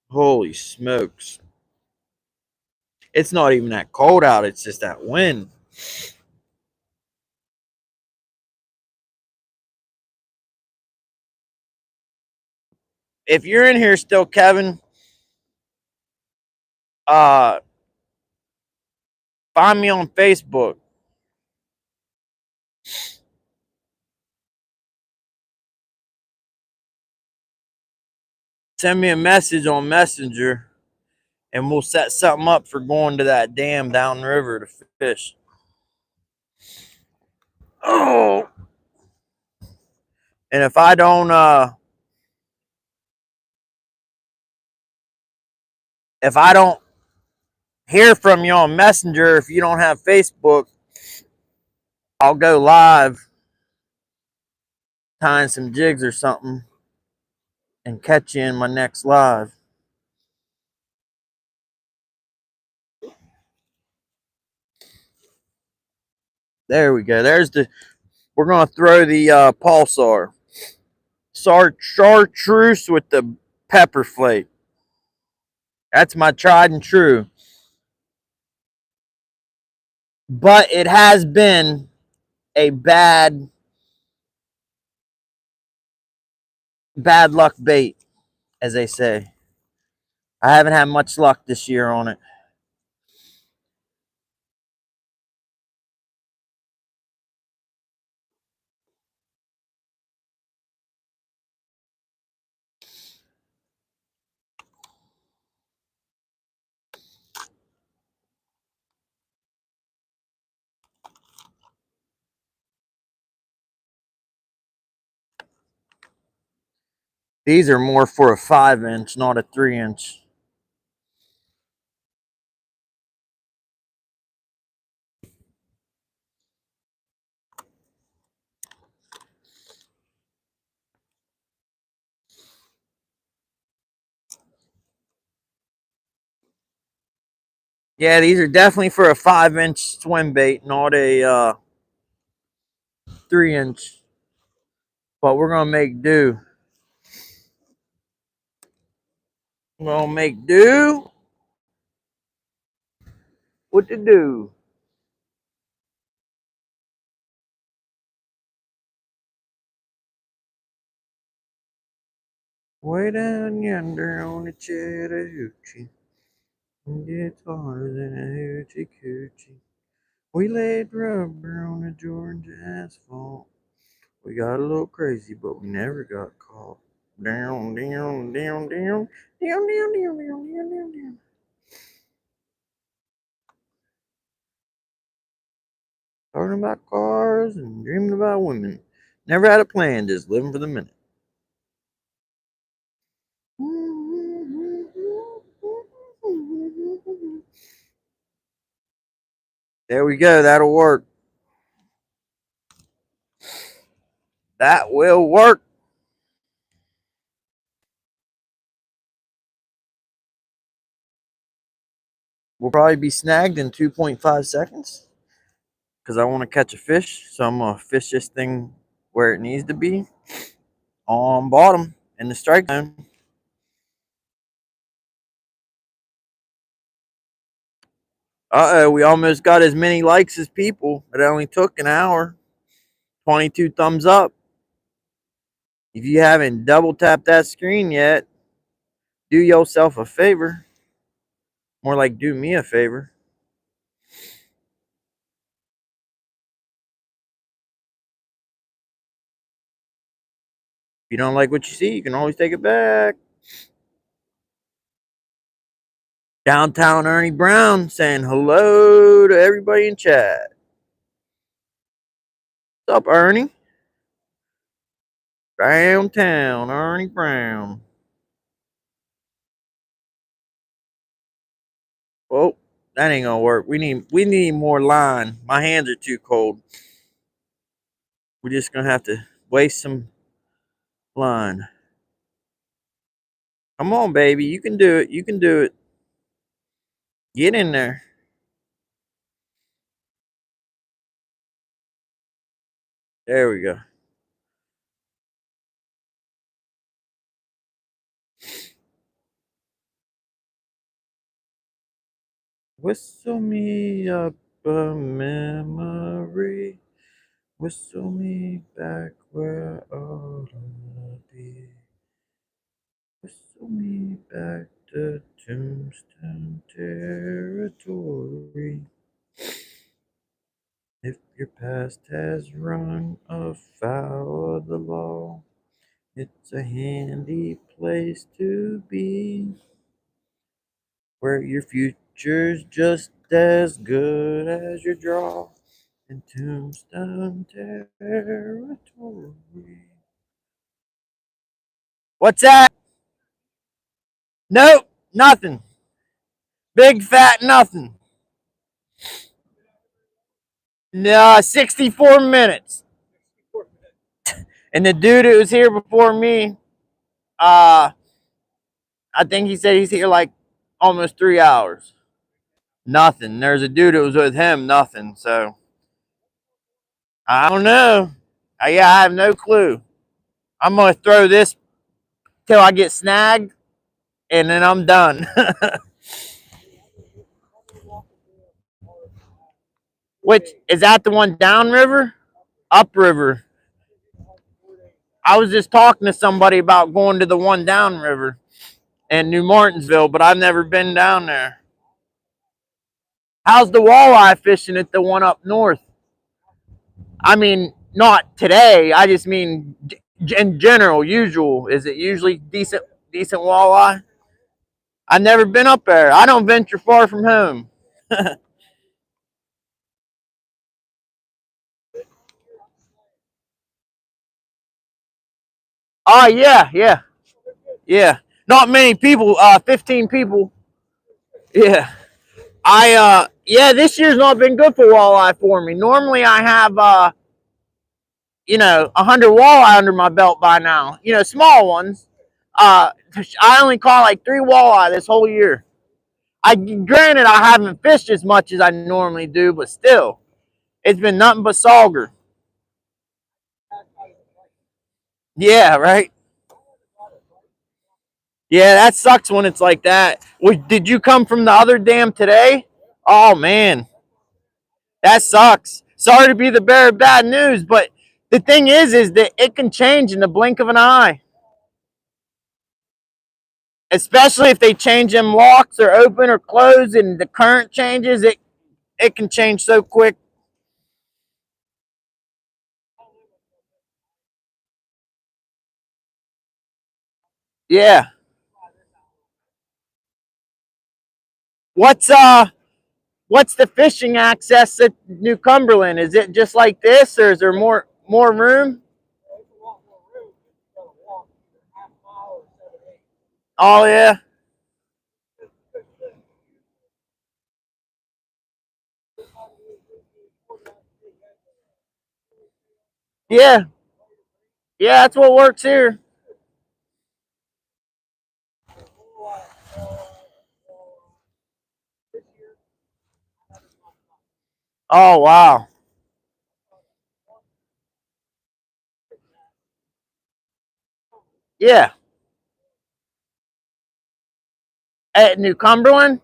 Holy smokes. It's not even that cold out, it's just that wind. If you're in here still, Kevin, uh find me on Facebook. Send me a message on Messenger and we'll set something up for going to that dam downriver to fish. Oh, and if I don't hear from you on Messenger, if you don't have Facebook, I'll go live tying some jigs or something and catch you in my next live. There we go. We're gonna throw the pulsar chartreuse with the pepper flake. That's my tried and true. But it has been a bad luck bait, as they say. I haven't had much luck this year on it. These are more for a 5-inch, not a 3-inch. Yeah, these are definitely for a 5-inch swim bait, not a 3-inch. But we're gonna make do. We're gonna make do. What to do? Way down yonder on the Chattahoochee, it's harder than a hoochie coochie. We laid rubber on the Georgia asphalt. We got a little crazy, but we never got caught. Down, down, down, down, down, down, down, down, down, down, down. Talking about cars and dreaming about women. Never had a plan, just living for the minute. There we go. That'll work. That will work. We'll probably be snagged in 2.5 seconds because I want to catch a fish. So I'm going to fish this thing where it needs to be on bottom in the strike zone. We almost got as many likes as people. It only took an hour. 22 thumbs up. If you haven't double tapped that screen yet, do yourself a favor. More like do me a favor. If you don't like what you see, you can always take it back. Downtown Ernie Brown saying hello to everybody in chat. What's up, Ernie? Downtown Ernie Brown. Oh, that ain't gonna work. We need more line. My hands are too cold. We're just gonna have to waste some line. Come on, baby. You can do it. You can do it. Get in there. There we go. Whistle me up a memory. Whistle me back where I ought to be. Whistle me back to Tombstone territory. If your past has run afoul of the law, it's a handy place to be, where your future's just as good as your draw in Tombstone territory. What's that? Nope, nothing. Big fat nothing. No, 64 minutes. And the dude who was here before me, I think he said he's here like almost 3 hours. Nothing. There's a dude that was with him, nothing. So I don't know. Yeah, I have no clue. I'm gonna throw this till I get snagged, and then I'm done. Which is that the one downriver? Upriver. I was just talking to somebody about going to the one downriver in New Martinsville, but I've never been down there. How's the walleye fishing at the one up north? I mean, not today. I just mean in general, usual. Is it usually decent walleye? I've never been up there. I don't venture far from home. Oh yeah, yeah, yeah. Not many people. 15 people. Yeah. Yeah, this year's not been good for walleye for me. Normally I have 100 walleye under my belt by now. Small ones. I only caught like 3 walleye this whole year. Granted I haven't fished as much as I normally do, but still, it's been nothing but sauger. Yeah, right. Yeah, that sucks when it's like that. Did you come from the other dam today? Oh man, that sucks. Sorry to be the bearer of bad news, but the thing is that it can change in the blink of an eye. Especially if they change them locks or open or close and the current changes, it can change so quick. Yeah. What's what's the fishing access at New Cumberland? Is it just like this, or is there more room? Oh yeah. Yeah. Yeah, that's what works here. Oh, wow. Yeah. At New Cumberland?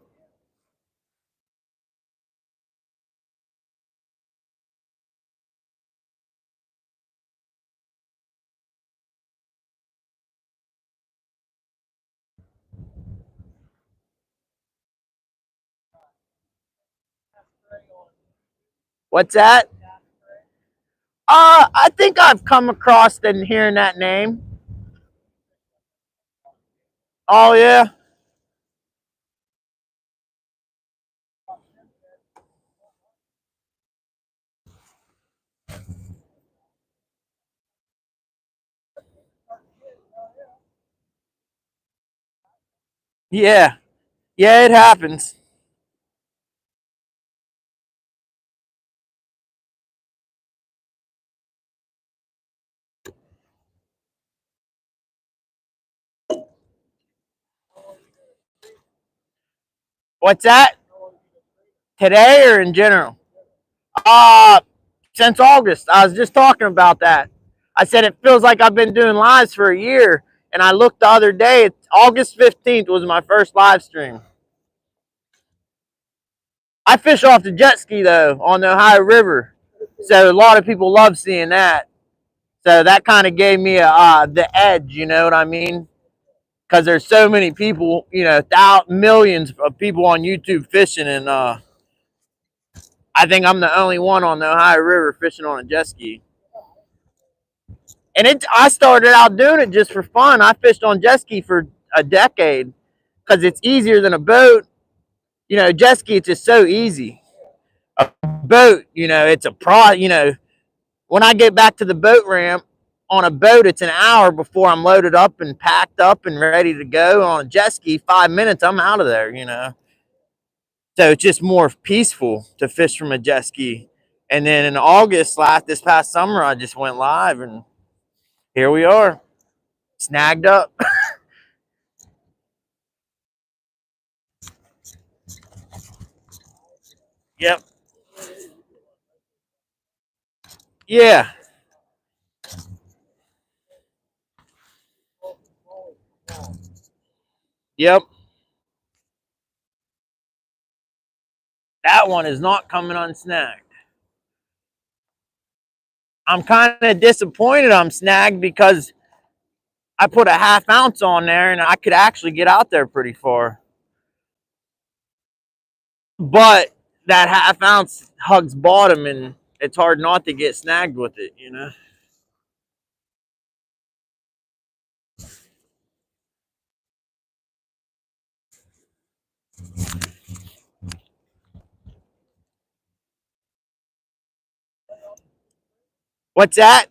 What's that? I think I've come across and hearing that name. Oh, yeah. Yeah. Yeah, it happens. What's that? Today or in general? Uh, since August. I was just talking about that. I said it feels like I've been doing lives for a year. And I looked the other day, August 15th was my first live stream. I fish off the jet ski though on the Ohio River. So a lot of people love seeing that. So that kind of gave me the edge, you know what I mean? Because there's so many people, you know, millions of people on YouTube fishing, and I think I'm the only one on the Ohio River fishing on a jet ski. And I started out doing it just for fun. I fished on jet ski for a decade because it's easier than a boat. You know, jet ski, it's just so easy. A boat, you know, it's a you know, when I get back to the boat ramp on a boat, it's an hour before I'm loaded up and packed up and ready to go. On a jet ski, 5 minutes, I'm out of there, you know. So it's just more peaceful to fish from a jet ski. And then in August, this past summer, I just went live, and here we are, snagged up. Yep. Yeah. Yep. That one is not coming unsnagged. I'm kind of disappointed I'm snagged because I put a half ounce on there and I could actually get out there pretty far. But that half ounce hugs bottom, and it's hard not to get snagged with it, you know? What's that?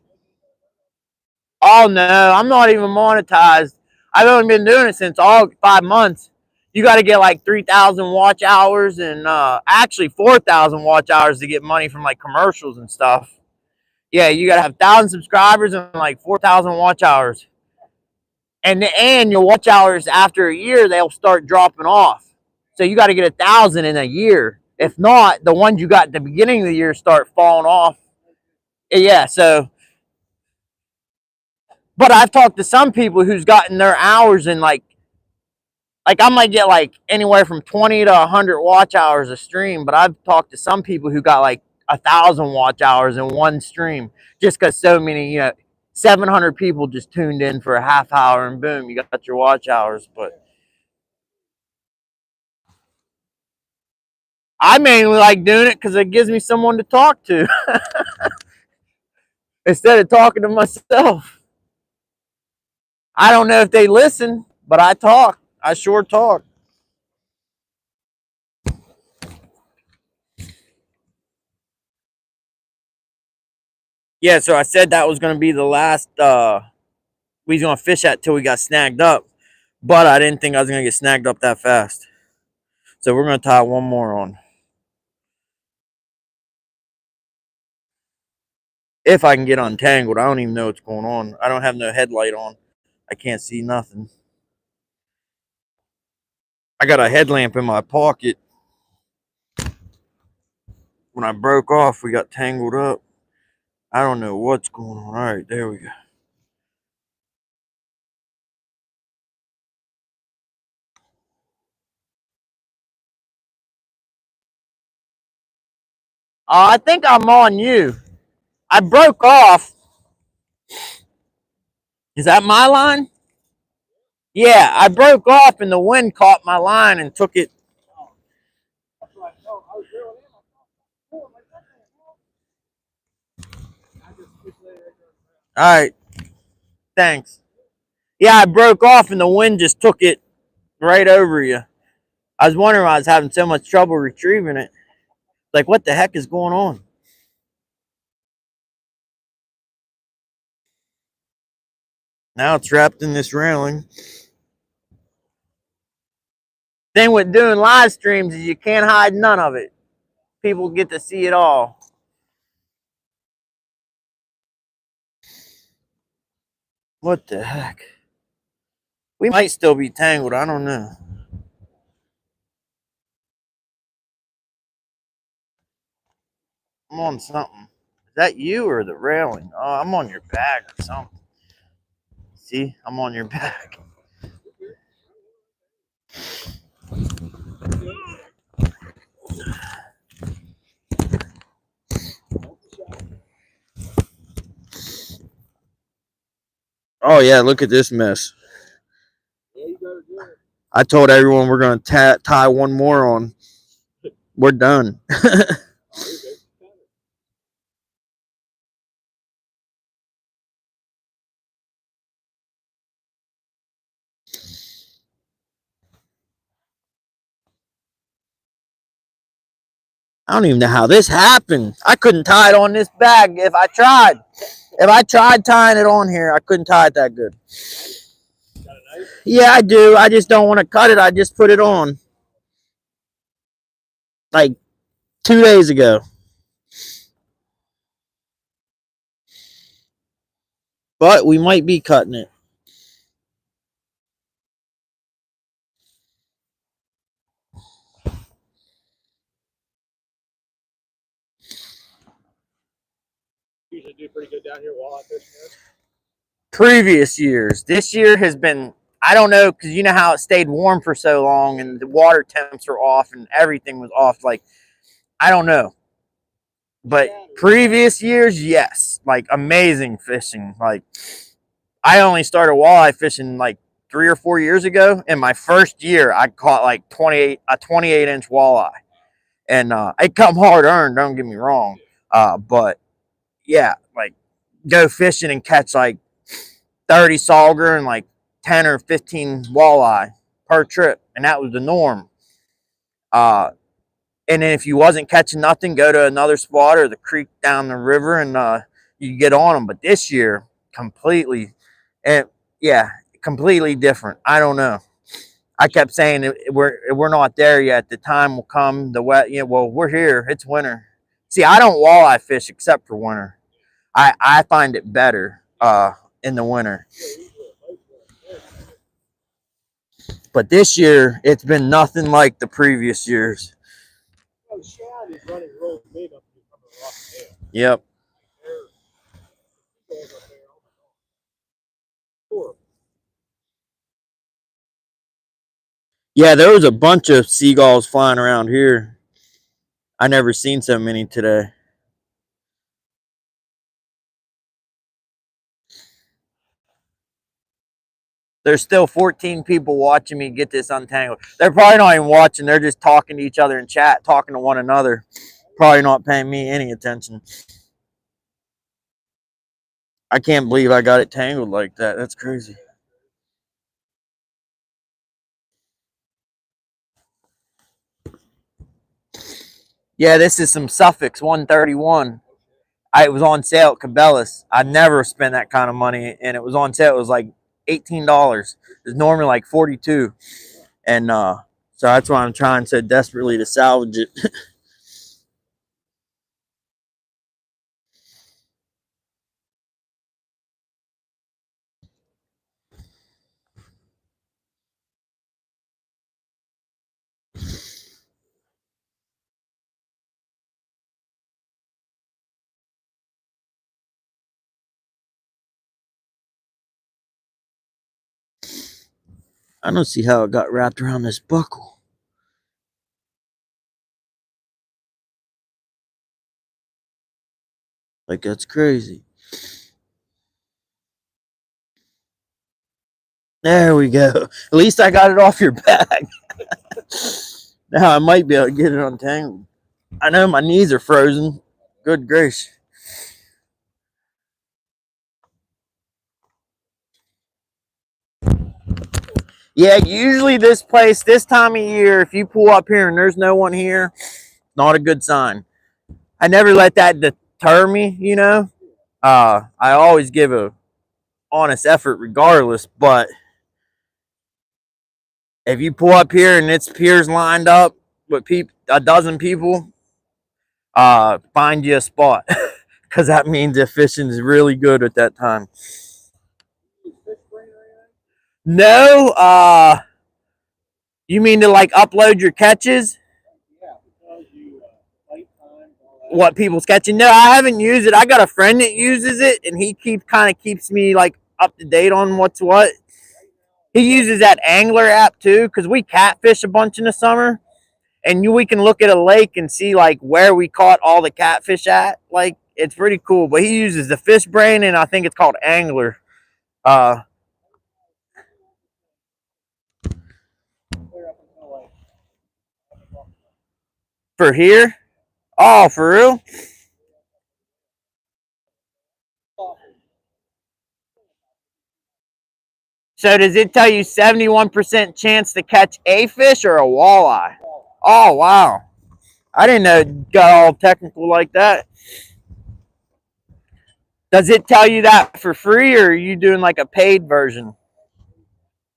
Oh no, I'm not even monetized. I've only been doing it since all 5 months. You got to get like 3,000 watch hours and actually 4,000 watch hours to get money from like commercials and stuff. Yeah, you got to have 1,000 subscribers and like 4,000 watch hours. And your watch hours after a year, they'll start dropping off. So you got to get 1,000 in a year. If not, the ones you got at the beginning of the year start falling off. Yeah, so but I've talked to some people who's gotten their hours in like I might get like anywhere from 20 to 100 watch hours a stream, but I've talked to some people who got like 1,000 watch hours in one stream just because so many, you know, 700 people just tuned in for a half hour and boom, you got your watch hours. But I mainly like doing it because it gives me someone to talk to instead of talking to myself. I don't know if they listen, but I talk. I sure talk. Yeah, so I said that was going to be the last we was going to fish at till we got snagged up, but I didn't think I was going to get snagged up that fast. So we're going to tie one more on. If I can get untangled, I don't even know what's going on. I don't have no headlight on. I can't see nothing. I got a headlamp in my pocket. When I broke off, we got tangled up. I don't know what's going on. All right, there we go. I think I'm on you. I broke off. Is that my line? Yeah, I broke off and the wind caught my line and took it. All right, thanks. Yeah, I broke off and the wind just took it right over you. I was wondering why I was having so much trouble retrieving it. Like, what the heck is going on? Now it's wrapped in this railing. Thing with doing live streams is you can't hide none of it. People get to see it all. What the heck? We might still be tangled. I don't know. I'm on something. Is that you or the railing? Oh, I'm on your back or something. See, I'm on your back. Oh yeah, look at this mess. I told everyone we're gonna tie one more on. We're done. I don't even know how this happened. I couldn't tie it on this bag if I tried. If I tried tying it on here, I couldn't tie it that good. Yeah, I do. I just don't want to cut it. I just put it on like 2 days ago. But we might be cutting it. Usually do pretty good down here walleye fishing. Previous years. This year has been, I don't know, because you know how it stayed warm for so long and the water temps were off and everything was off. Like, I don't know. But previous years, yes. Like, amazing fishing. Like, I only started walleye fishing like 3 or 4 years ago. In my first year, I caught like a 28-inch walleye. And it come hard earned, don't get me wrong. But yeah, like go fishing and catch like 30 sauger and like 10 or 15 walleye per trip, and that was the norm. And then if you wasn't catching nothing, go to another spot or the creek down the river, and you get on them. But this year, completely, and yeah, completely different. I don't know. I kept saying we're not there yet. The time will come. The wet, well, we're here. It's winter. See, I don't walleye fish except for winter. I find it better in the winter. But this year, it's been nothing like the previous years. Well, the shad is running real big up here from the rock tail. Yep. Yeah, there was a bunch of seagulls flying around here. I never seen so many today. There's still 14 people watching me get this untangled. They're probably not even watching. They're just talking to each other in chat, talking to one another. Probably not paying me any attention. I can't believe I got it tangled like that. That's crazy. Yeah, this is some Suffolk 131. It was on sale at Cabela's. I never spent that kind of money, and it was on sale. It was like $18. It's normally like 42, and so that's why I'm trying so desperately to salvage it. I don't see how it got wrapped around this buckle. Like, that's crazy. There we go. At least I got it off your back. Now I might be able to get it untangled. I know my knees are frozen. Good grace. Yeah, usually this place, this time of year, if you pull up here and there's no one here, not a good sign. I never let that deter me, you know. I always give a honest effort regardless, but if you pull up here and it's piers lined up with a dozen people, find you a spot because that means the fishing is really good at that time. No, you mean to like upload your catches? What people's catching? No, I haven't used it. I got a friend that uses it, and he keeps me like up to date on what's what. He uses that angler app too, because we catfish a bunch in the summer, and we can look at a lake and see like where we caught all the catfish at. Like, it's pretty cool. But he uses the fish brain, and I think it's called Angler. Uh, for here. Oh, for real? So does it tell you 71% chance to catch a fish or a walleye? Oh, wow. I didn't know it got all technical like that. Does it tell you that for free, or are you doing like a paid version?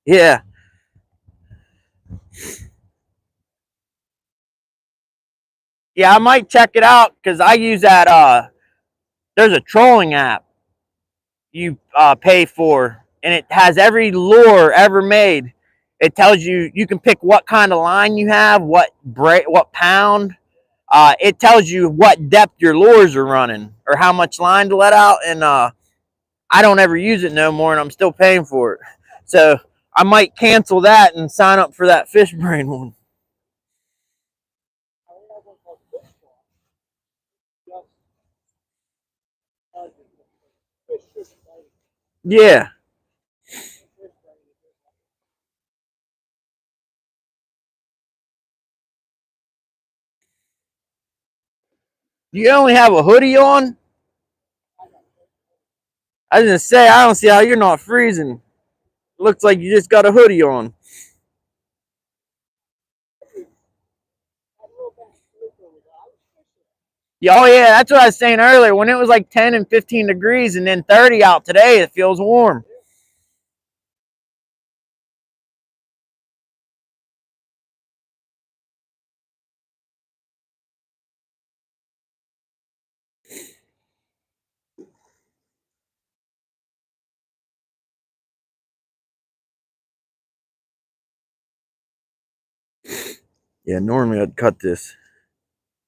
Yeah. Yeah, I might check it out because I use that. There's a trolling app you pay for, and it has every lure ever made. It tells you you can pick what kind of line you have, what pound. It tells you what depth your lures are running or how much line to let out, and I don't ever use it no more, and I'm still paying for it. So I might cancel that and sign up for that fish brain one. Yeah. You only have a hoodie on? I was gonna say, I don't see how you're not freezing. Looks like you just got a hoodie on. Yeah, oh yeah, that's what I was saying earlier. When it was like 10 and 15 degrees and then 30 out today, it feels warm. Yeah, normally I'd cut this,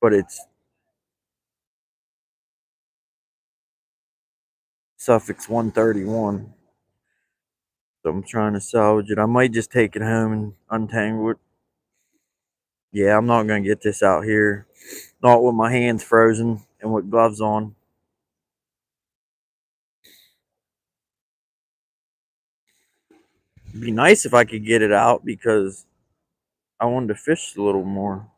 but it's Suffix 131. So I'm trying to salvage it. I might just take it home and untangle it. Yeah, I'm not gonna get this out here. Not with my hands frozen and with gloves on. It'd be nice if I could get it out because I wanted to fish a little more.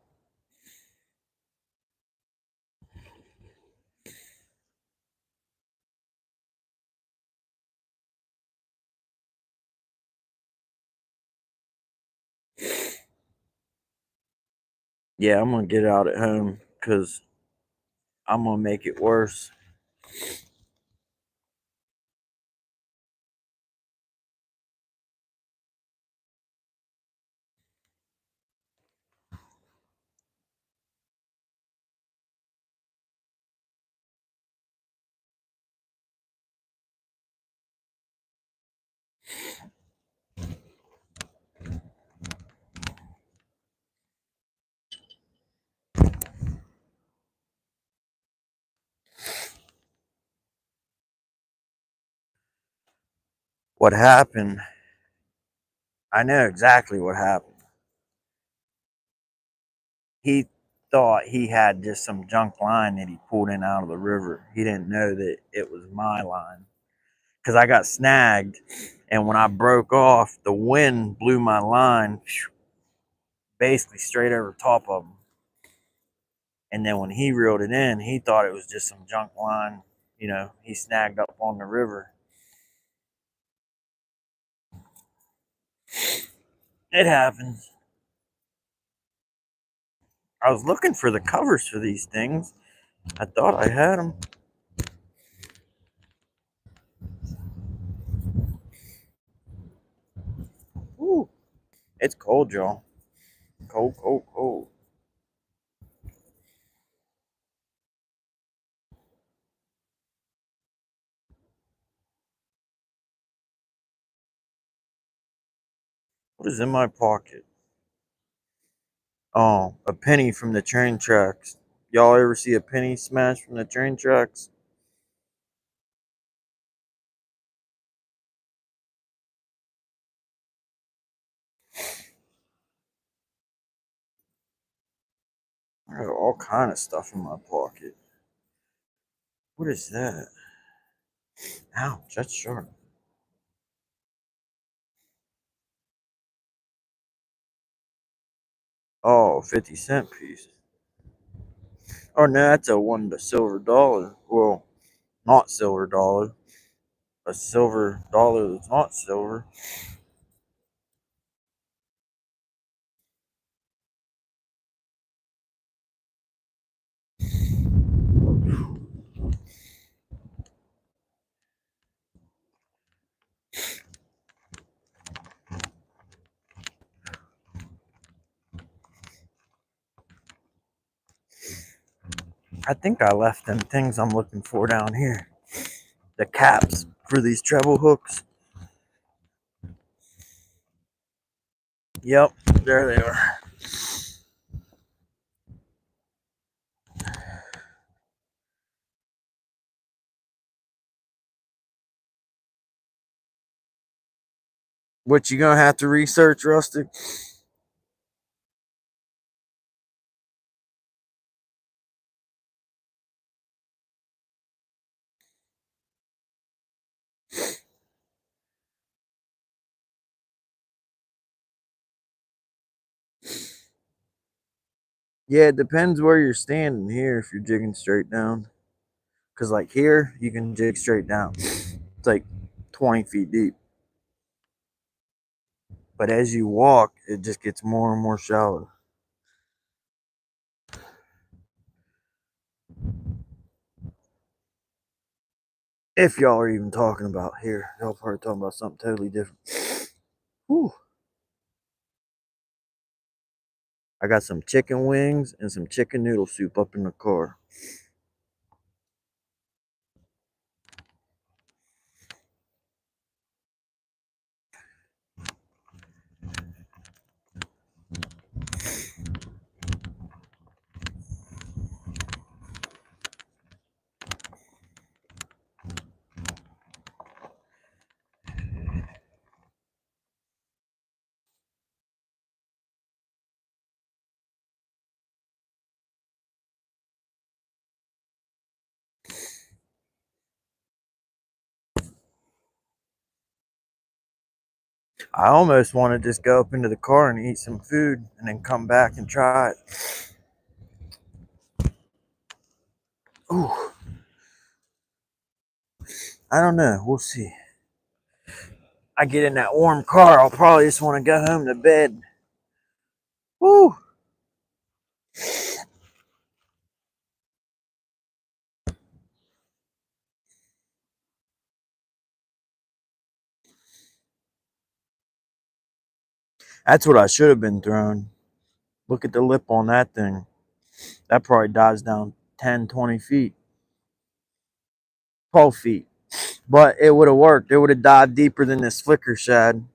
Yeah, I'm gonna get it out at home because I'm gonna make it worse. What happened I know exactly what happened. He thought he had just some junk line that he pulled in out of the river. He didn't know that it was my line because I got snagged, and when I broke off, the wind blew my line basically straight over top of him. And then when he reeled it in, he thought it was just some junk line, he snagged up on the river. It happens. I was looking for the covers for these things. I thought I had them. Ooh, it's cold, y'all. Cold, cold, cold. What is in my pocket? Oh, a penny from the train tracks. Y'all ever see a penny smash from the train tracks? I got all kind of stuff in my pocket. What is that? Ouch, that's sharp. Oh, 50-cent piece. Oh, no, that's a silver dollar. Well, not silver dollar. A silver dollar that's not silver. I think I left them things I'm looking for down here. The caps for these treble hooks. Yep, there they are. What you gonna have to research, Rustic? Yeah, it depends where you're standing here if you're jigging straight down. Cause like here, you can jig straight down. It's like 20 feet deep. But as you walk, it just gets more and more shallow. If y'all are even talking about here, y'all probably talking about something totally different. Whew. I got some chicken wings and some chicken noodle soup up in the car. I almost want to just go up into the car and eat some food and then come back and try it. Ooh, I don't know. We'll see. I get in that warm car, I'll probably just want to go home to bed. Woo! That's what I should have been throwing. Look at the lip on that thing. That probably dives down 10, 20 feet, 12 feet. But it would have worked. It would have dived deeper than this flicker shad.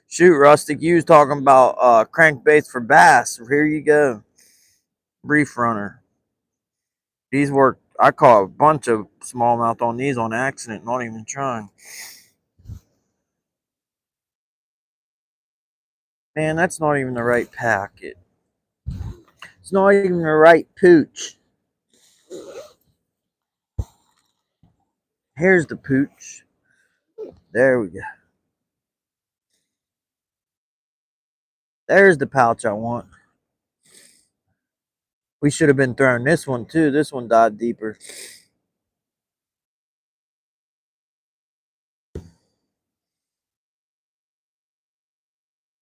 Shoot, Rustic, you was talking about crankbaits for bass. Here you go. Reef runner. These work. I caught a bunch of smallmouth on these on accident, not even trying. Man, that's not even the right packet. It's not even the right pooch. Here's the pooch. There we go. There's the pouch I want. We should have been throwing this one too. This one died deeper.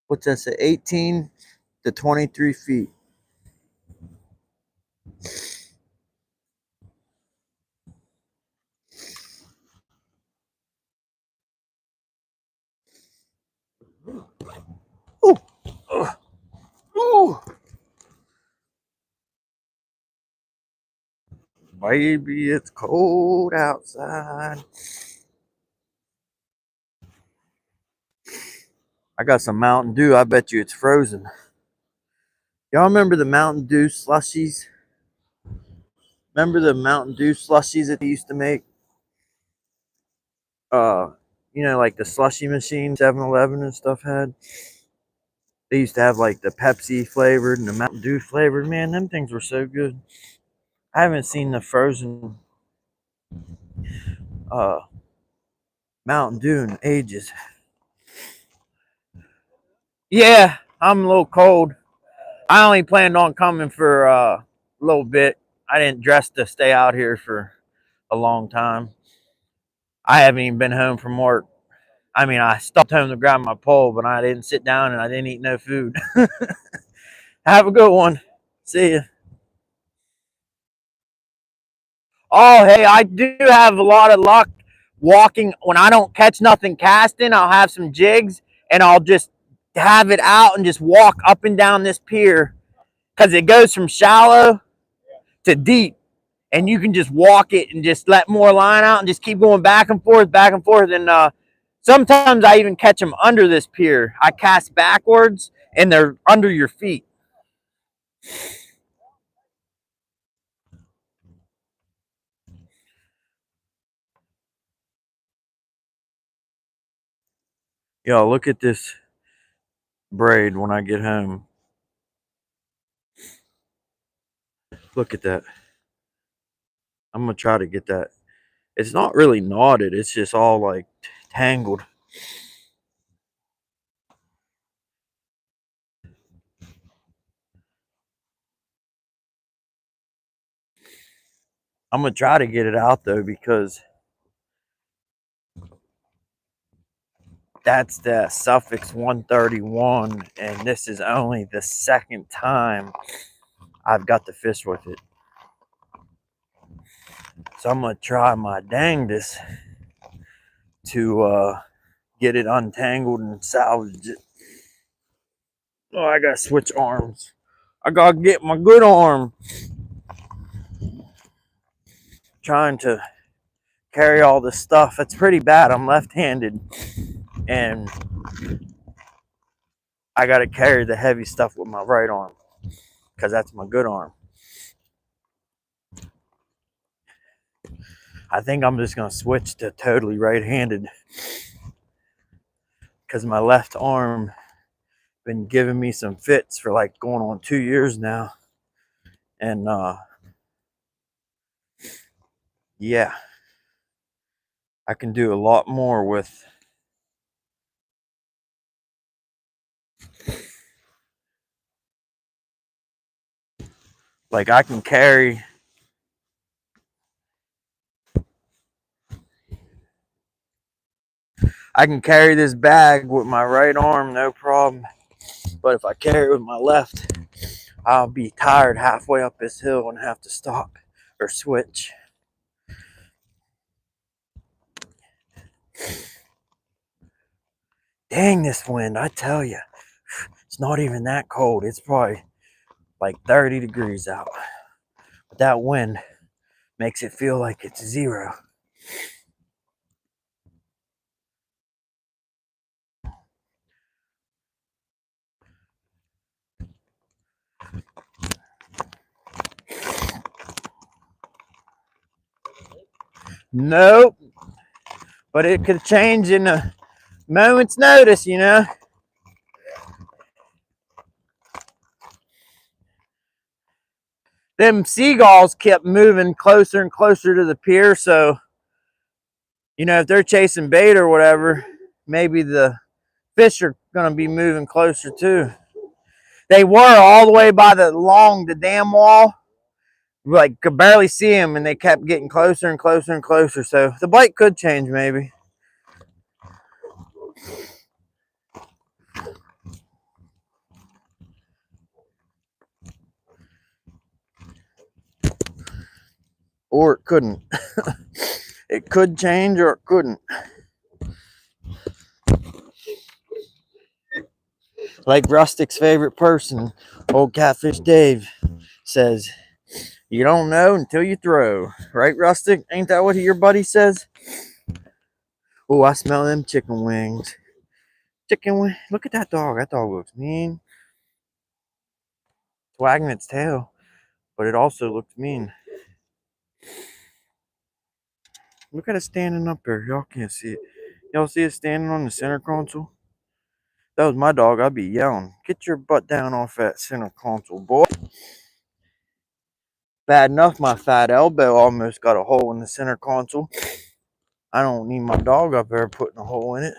What's that say? 18 to 23 feet. Ooh. Ooh. Baby, it's cold outside. I got some Mountain Dew. I bet you it's frozen. Y'all remember the Mountain Dew slushies? Remember the Mountain Dew slushies that they used to make? You know, like the slushy machine 7-Eleven and stuff had. They used to have like the Pepsi flavored and the Mountain Dew flavored. Man, them things were so good. I haven't seen the frozen Mountain Dew in ages. Yeah, I'm a little cold. I only planned on coming for a little bit. I didn't dress to stay out here for a long time. I haven't even been home from work. I mean, I stopped home to grab my pole, but I didn't sit down and I didn't eat no food. Have a good one. See ya. Oh, hey, I do have a lot of luck walking. When I don't catch nothing casting, I'll have some jigs and I'll just have it out and just walk up and down this pier because it goes from shallow to deep. And you can just walk it and just let more line out and just keep going back and forth, back and forth. And sometimes I even catch them under this pier. I cast backwards and they're under your feet. Yo, look at this braid when I get home. Look at that. I'm going to try to get that. It's not really knotted. It's just all like tangled. I'm going to try to get it out though because that's the Suffix 131 and this is only the second time I've got to fish with it. So I'm going to try my dangdest to get it untangled and salvage it. Oh, I got to switch arms. I got to get my good arm. Trying to carry all this stuff. It's pretty bad. I'm left-handed and I got to carry the heavy stuff with my right arm because that's my good arm. I think I'm just going to switch to totally right-handed because my left arm been giving me some fits for like going on 2 years now. And yeah, I can do a lot more with like I can carry this bag with my right arm, no problem. But if I carry it with my left, I'll be tired halfway up this hill and have to stop or switch. Dang, this wind, I tell you, it's not even that cold. It's probably like 30 degrees out. But that wind makes it feel like it's 0. Nope. But it could change in a moment's notice, you know. Them seagulls kept moving closer and closer to the pier, so you know, if they're chasing bait or whatever, maybe the fish are gonna be moving closer too. They were all the way by the dam wall, like could barely see them, and they kept getting closer and closer and closer. So the bite could change maybe. Or it couldn't. It could change or it couldn't. Like Rustic's favorite person, old Catfish Dave, says, you don't know until you throw. Right, Rustic? Ain't that what your buddy says? Oh, I smell them chicken wings. Chicken wing. Look at that dog. That dog looks mean. It's wagging its tail, but it also looks mean. Look at it standing up there. Y'all can't see it. Y'all see it standing on the center console? That was my dog. I'd be yelling, get your butt down off that center console, boy. Bad enough my fat elbow almost got a hole in the center console. I don't need my dog up there putting a hole in it.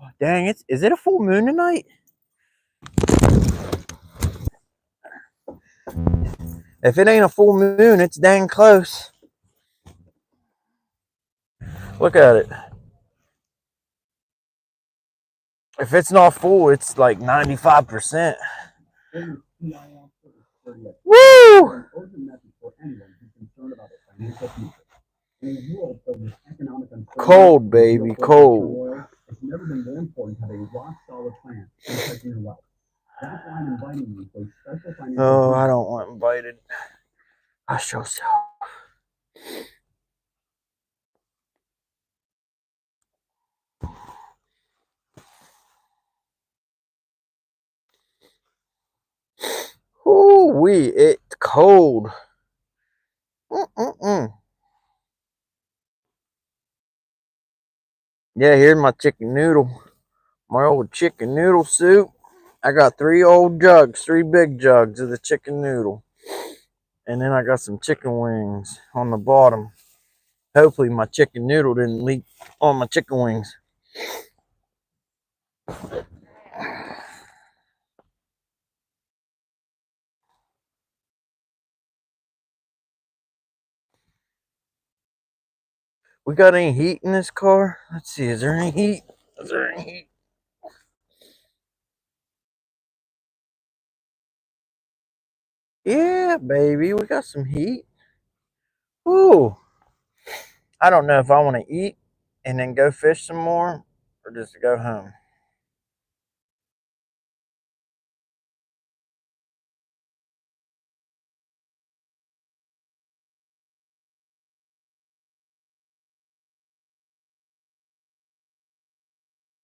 Oh, dang, is it a full moon tonight? If it ain't a full moon, it's dang close. Look at it. If it's not full, it's like 95%. Woo! Cold, baby, cold. It's never been more important to have a rock solid plan in protecting your wealth. That's why I'm inviting you to a special financial. Oh, I don't want invited. Hush yourself. Ooh wee, it's cold. Yeah, here's my chicken noodle. My old chicken noodle soup. I got 3 old jugs, 3 big jugs of the chicken noodle. And then I got some chicken wings on the bottom. Hopefully my chicken noodle didn't leak on my chicken wings. We got any heat in this car? Let's see, is there any heat? Is there any heat? Yeah, baby, we got some heat. Ooh. I don't know if I want to eat and then go fish some more or just to go home.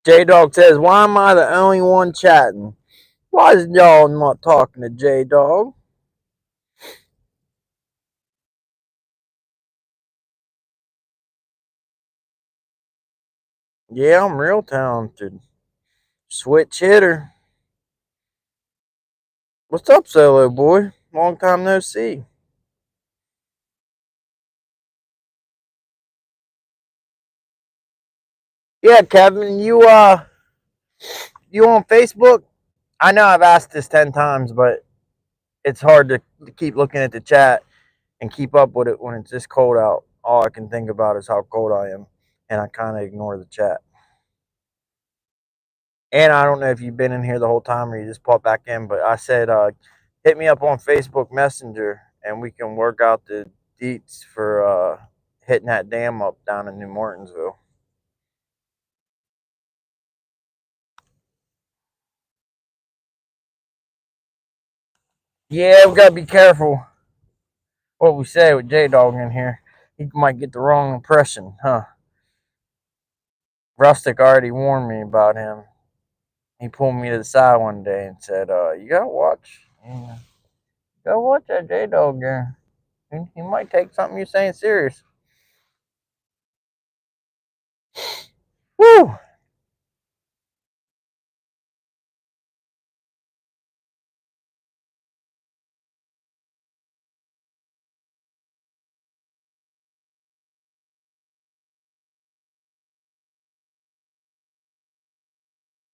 J Dog says, why am I the only one chatting? Why is y'all not talking to J Dog? Yeah, I'm real talented. Switch hitter. What's up, Solo boy? Long time no see. Yeah, Kevin, you on Facebook? I know I've asked this 10 times, but it's hard to keep looking at the chat and keep up with it when it's this cold out. All I can think about is how cold I am, and I kind of ignore the chat. And I don't know if you've been in here the whole time or you just popped back in, but I said hit me up on Facebook Messenger and we can work out the deets for hitting that dam up down in New Martinsville. Yeah, we gotta be careful what we say with J Dog in here. He might get the wrong impression, huh? Rustic already warned me about him. He pulled me to the side one day and said, you gotta watch. Go watch that J-Dog there. He might take something you're saying serious. Woo!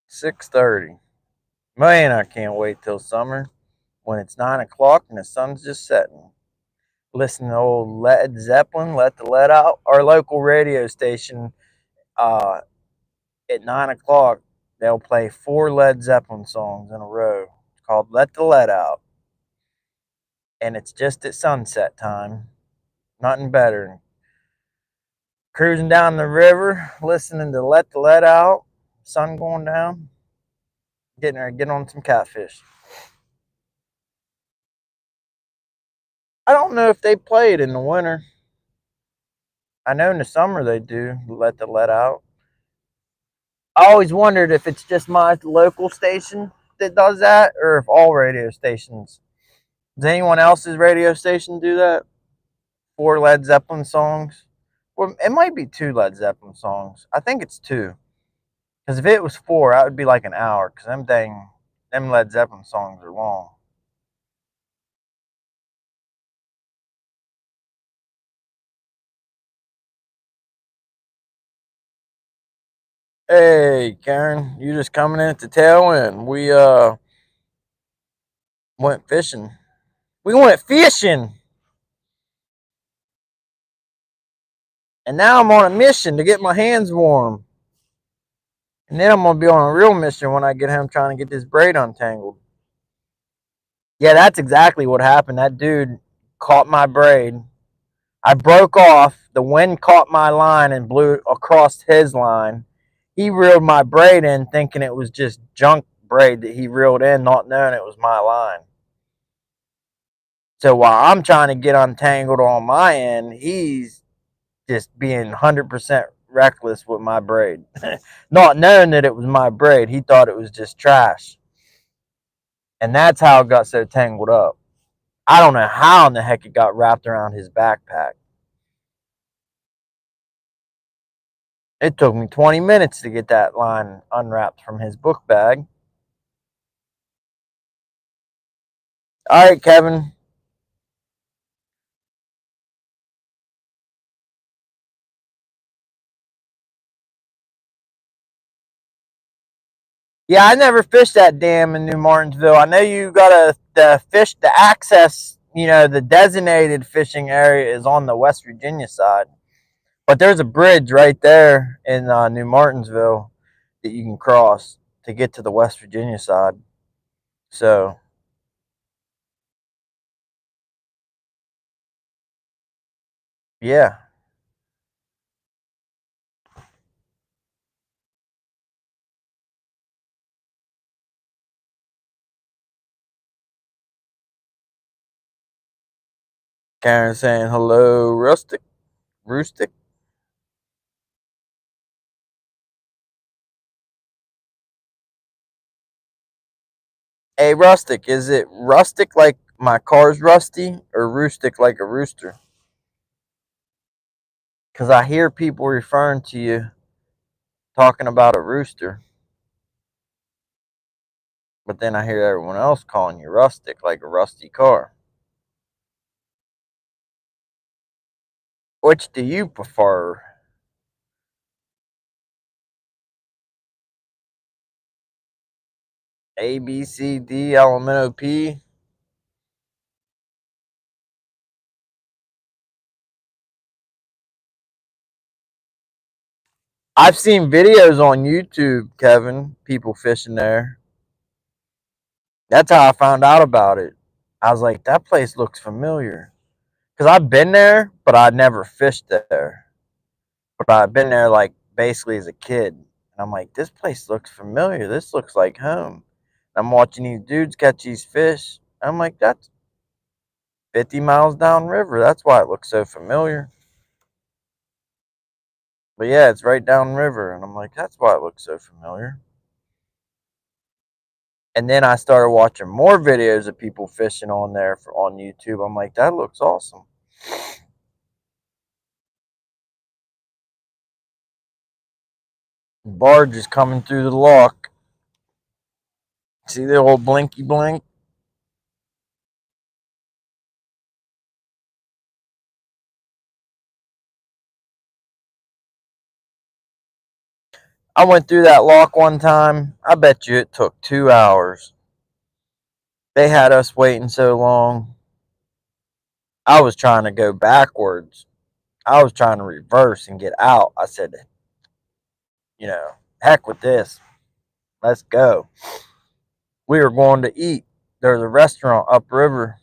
$6:30. Man, I can't wait till summer when it's 9 o'clock and the sun's just setting. Listen to old Led Zeppelin, Let the Let Out. Our local radio station, uh, at 9 o'clock, they'll play 4 Led Zeppelin songs in a row. It's called Let the Let Out. And it's just at sunset time. Nothing better. Cruising down the river, listening to Let the Let Out, sun going down, getting on some catfish. I don't know if they play it in the winter. I know in the summer they do, Let the Let Out. I always wondered if it's just my local station that does that or if all radio stations. Does anyone else's radio station do that? 4 Led Zeppelin songs? Well, it might be 2 Led Zeppelin songs. I think it's 2. Because if it was 4, that would be like an hour. Because them Led Zeppelin songs are long. Hey, Karen, you just coming in at the tail end. We went fishing. We went fishing, and now I'm on a mission to get my hands warm. And then I'm gonna be on a real mission when I get home, trying to get this braid untangled. Yeah, that's exactly what happened. That dude caught my braid. I broke off. The wind caught my line and blew across his line. He reeled my braid in, thinking it was just junk braid that he reeled in, not knowing it was my line. So while I'm trying to get untangled on my end, he's just being 100% reckless with my braid. Not knowing that it was my braid, he thought it was just trash. And that's how it got so tangled up. I don't know how in the heck it got wrapped around his backpack. It took me 20 minutes to get that line unwrapped from his book bag. All right, Kevin. Yeah, I never fished that dam in New Martinsville. I know you got the fish, the access, the designated fishing area is on the West Virginia side. But there's a bridge right there in New Martinsville that you can cross to get to the West Virginia side. So, yeah. Karen saying hello, rustic, rustic. Hey, rustic, is it rustic like my car's rusty or rustic like a rooster? Because I hear people referring to you talking about a rooster, but then I hear everyone else calling you rustic like a rusty car. Which do you prefer? A, B, C, D, L, M, N, O, P? I've seen videos on YouTube, Kevin, people fishing there. That's how I found out about it. I was like, that place looks familiar. Because I've been there, but I never fished there. But I've been there like basically as a kid. And I'm like, this place looks familiar. This looks like home. I'm watching these dudes catch these fish. I'm like, that's 50 miles downriver. That's why it looks so familiar. But yeah, it's right downriver. And I'm like, that's why it looks so familiar. And then I started watching more videos of people fishing on there on YouTube. I'm like, that looks awesome. Barge is coming through the lock. See the old blinky blink? I went through that lock one time. I bet you it took 2 hours. They had us waiting so long. I was trying to go backwards. I was trying to reverse and get out. I said, heck with this. Let's go. We were going to eat. There's a restaurant upriver,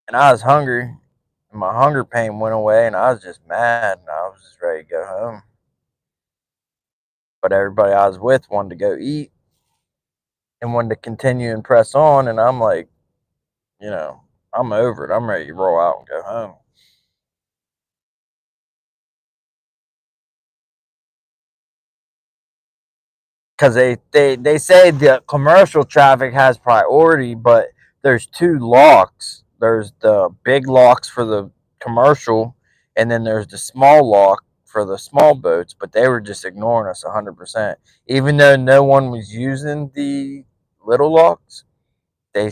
and I was hungry. And my hunger pain went away, and I was just mad, and I was just ready to go home. But everybody I was with wanted to go eat and wanted to continue and press on, and I'm like, I'm over it. I'm ready to roll out and go home. Because they say the commercial traffic has priority, but there's two locks. There's the big locks for the commercial, and then there's the small lock for the small boats. But they were just ignoring us 100%. Even though no one was using the little locks, they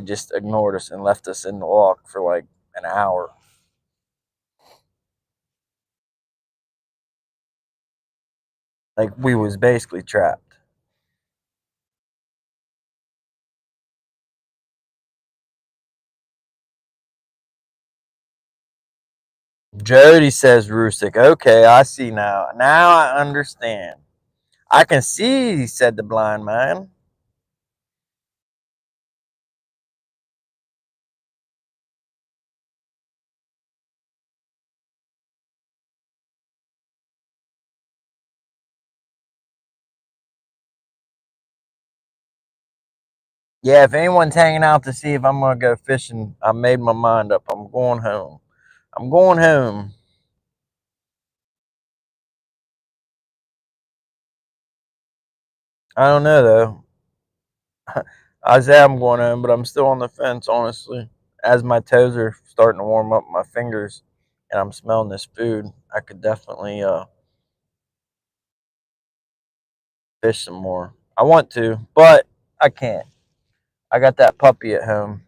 just ignored us and left us in the lock for like an hour. Like we was basically trapped. Jody says Rustic. Okay, I see now. Now I understand. I can see, said the blind man. Yeah, if anyone's hanging out to see if I'm going to go fishing, I made my mind up. I'm going home. I'm going home. I don't know, though. I say I'm going home, but I'm still on the fence, honestly. As my toes are starting to warm up my fingers and I'm smelling this food, I could definitely fish some more. I want to, but I can't. I got that puppy at home.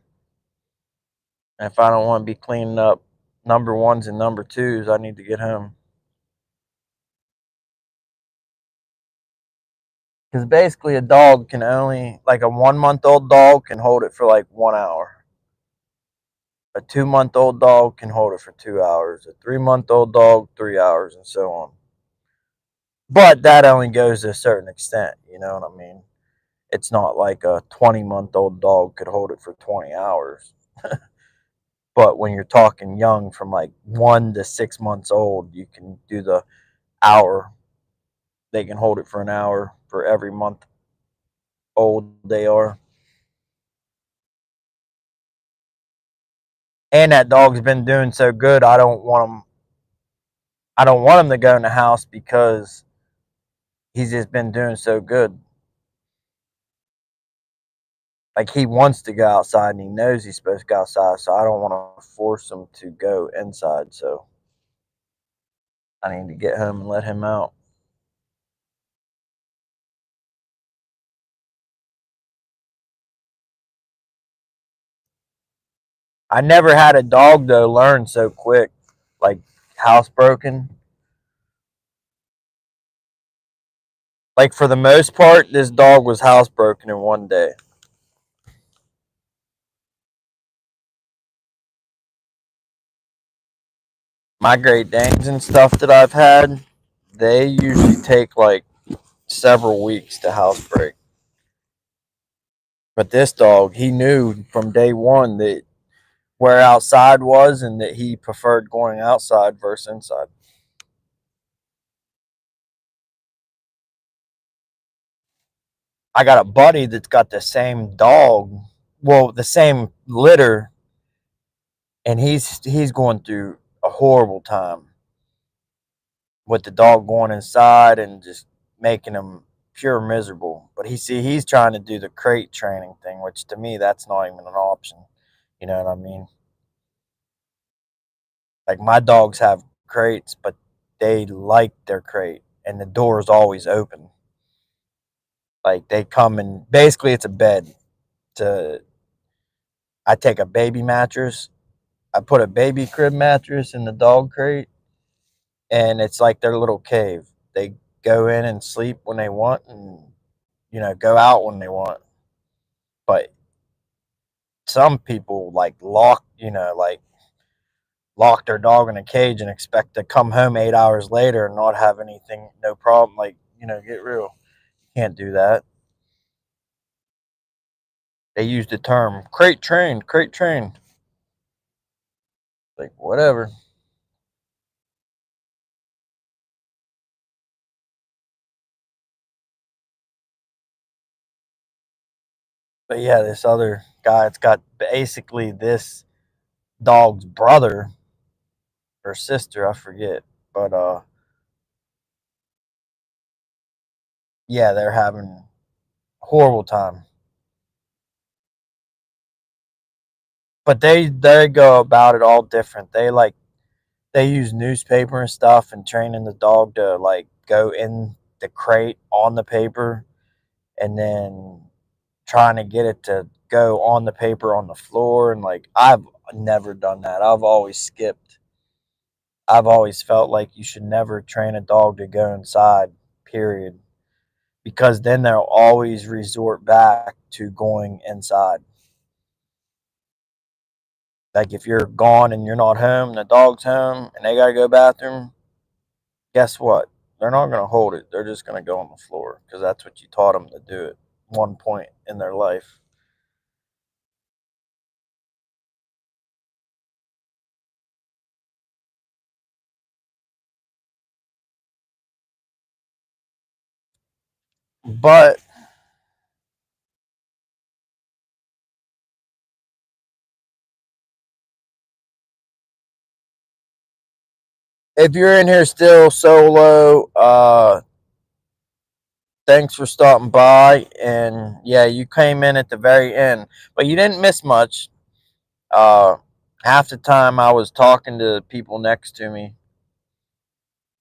And if I don't want to be cleaning up number ones and number twos, I need to get home. Because basically, a dog can only, like a 1 month old dog can hold it for like 1 hour. A 2 month old dog can hold it for 2 hours. A 3 month old dog, 3 hours, and so on. But that only goes to a certain extent, you know what I mean? It's not like a 20-month-old dog could hold it for 20 hours. But when you're talking young from like 1 to 6 months old, you can do the hour. They can hold it for an hour for every month old they are. And that dog's been doing so good, I don't want him. I don't want him to go in the house because he's just been doing so good. Like he wants to go outside and he knows he's supposed to go outside, so I don't want to force him to go inside. So I need to get home and let him out. I never had a dog though learn so quick, like housebroken. Like for the most part, this dog was housebroken in one day. My Great Danes and stuff that I've had, they usually take like several weeks to housebreak. But this dog, he knew from day one that where outside was and that he preferred going outside versus inside. I got a buddy that's got the same dog, well, the same litter, and he's going through a horrible time with the dog going inside and just making him pure miserable. But he's trying to do the crate training thing, which to me that's not even an option. You know what I mean? Like my dogs have crates, but they like their crate, and the door is always open. Like they come and basically it's a bed. To I take a baby mattress, I put a baby crib mattress in the dog crate, and it's like their little cave. They go in and sleep when they want, and go out when they want. But some people lock their dog in a cage and expect to come home 8 hours later and not have anything, no problem. Like, get real. You can't do that. They use the term crate trained, crate trained. Like, whatever. But yeah, this other guy, it's got basically this dog's brother or sister, I forget. But yeah, they're having a horrible time. But they go about it all different. They use newspaper and stuff and training the dog to like go in the crate on the paper, and then trying to get it to go on the paper on the floor. And like I've never done that. I've always skipped. I've always felt like you should never train a dog to go inside, period, because then they'll always resort back to going inside. Like if you're gone and you're not home, the dog's home and they gotta go bathroom, guess what? They're not gonna hold it. They're just gonna go on the floor because that's what you taught them to do at one point in their life. But if you're in here still solo, thanks for stopping by. And yeah, you came in at the very end, but you didn't miss much. Uh, Half the time I was talking to people next to me,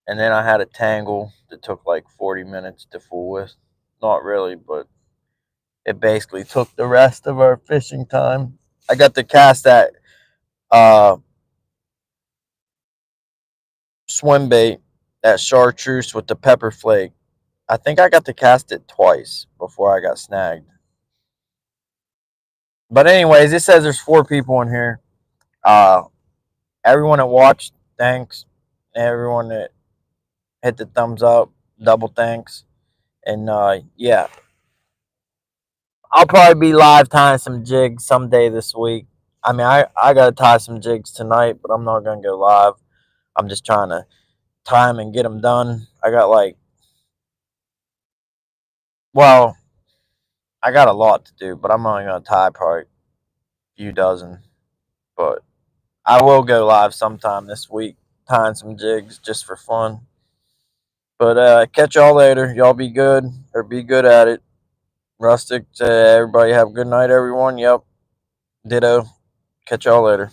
and then I had a tangle that took like 40 minutes to fool with. Not really, but it basically took the rest of our fishing time. I got to cast that uh, swim bait, that chartreuse with the pepper flake. I think I got to cast it twice before I got snagged. But anyways, it says there's 4 people in here. Uh, Everyone that watched, thanks. Everyone that hit the thumbs up, double thanks. And yeah, I'll probably be live tying some jigs someday this week. I mean, I gotta tie some jigs tonight, but I'm not gonna go live. I'm just trying to tie them and get them done. Well, I got a lot to do, but I'm only gonna tie probably a few dozen. But I will go live sometime this week tying some jigs just for fun. But catch y'all later. Y'all be good or be good at it. Rustic, everybody have a good night, everyone. Yep. Ditto. Catch y'all later.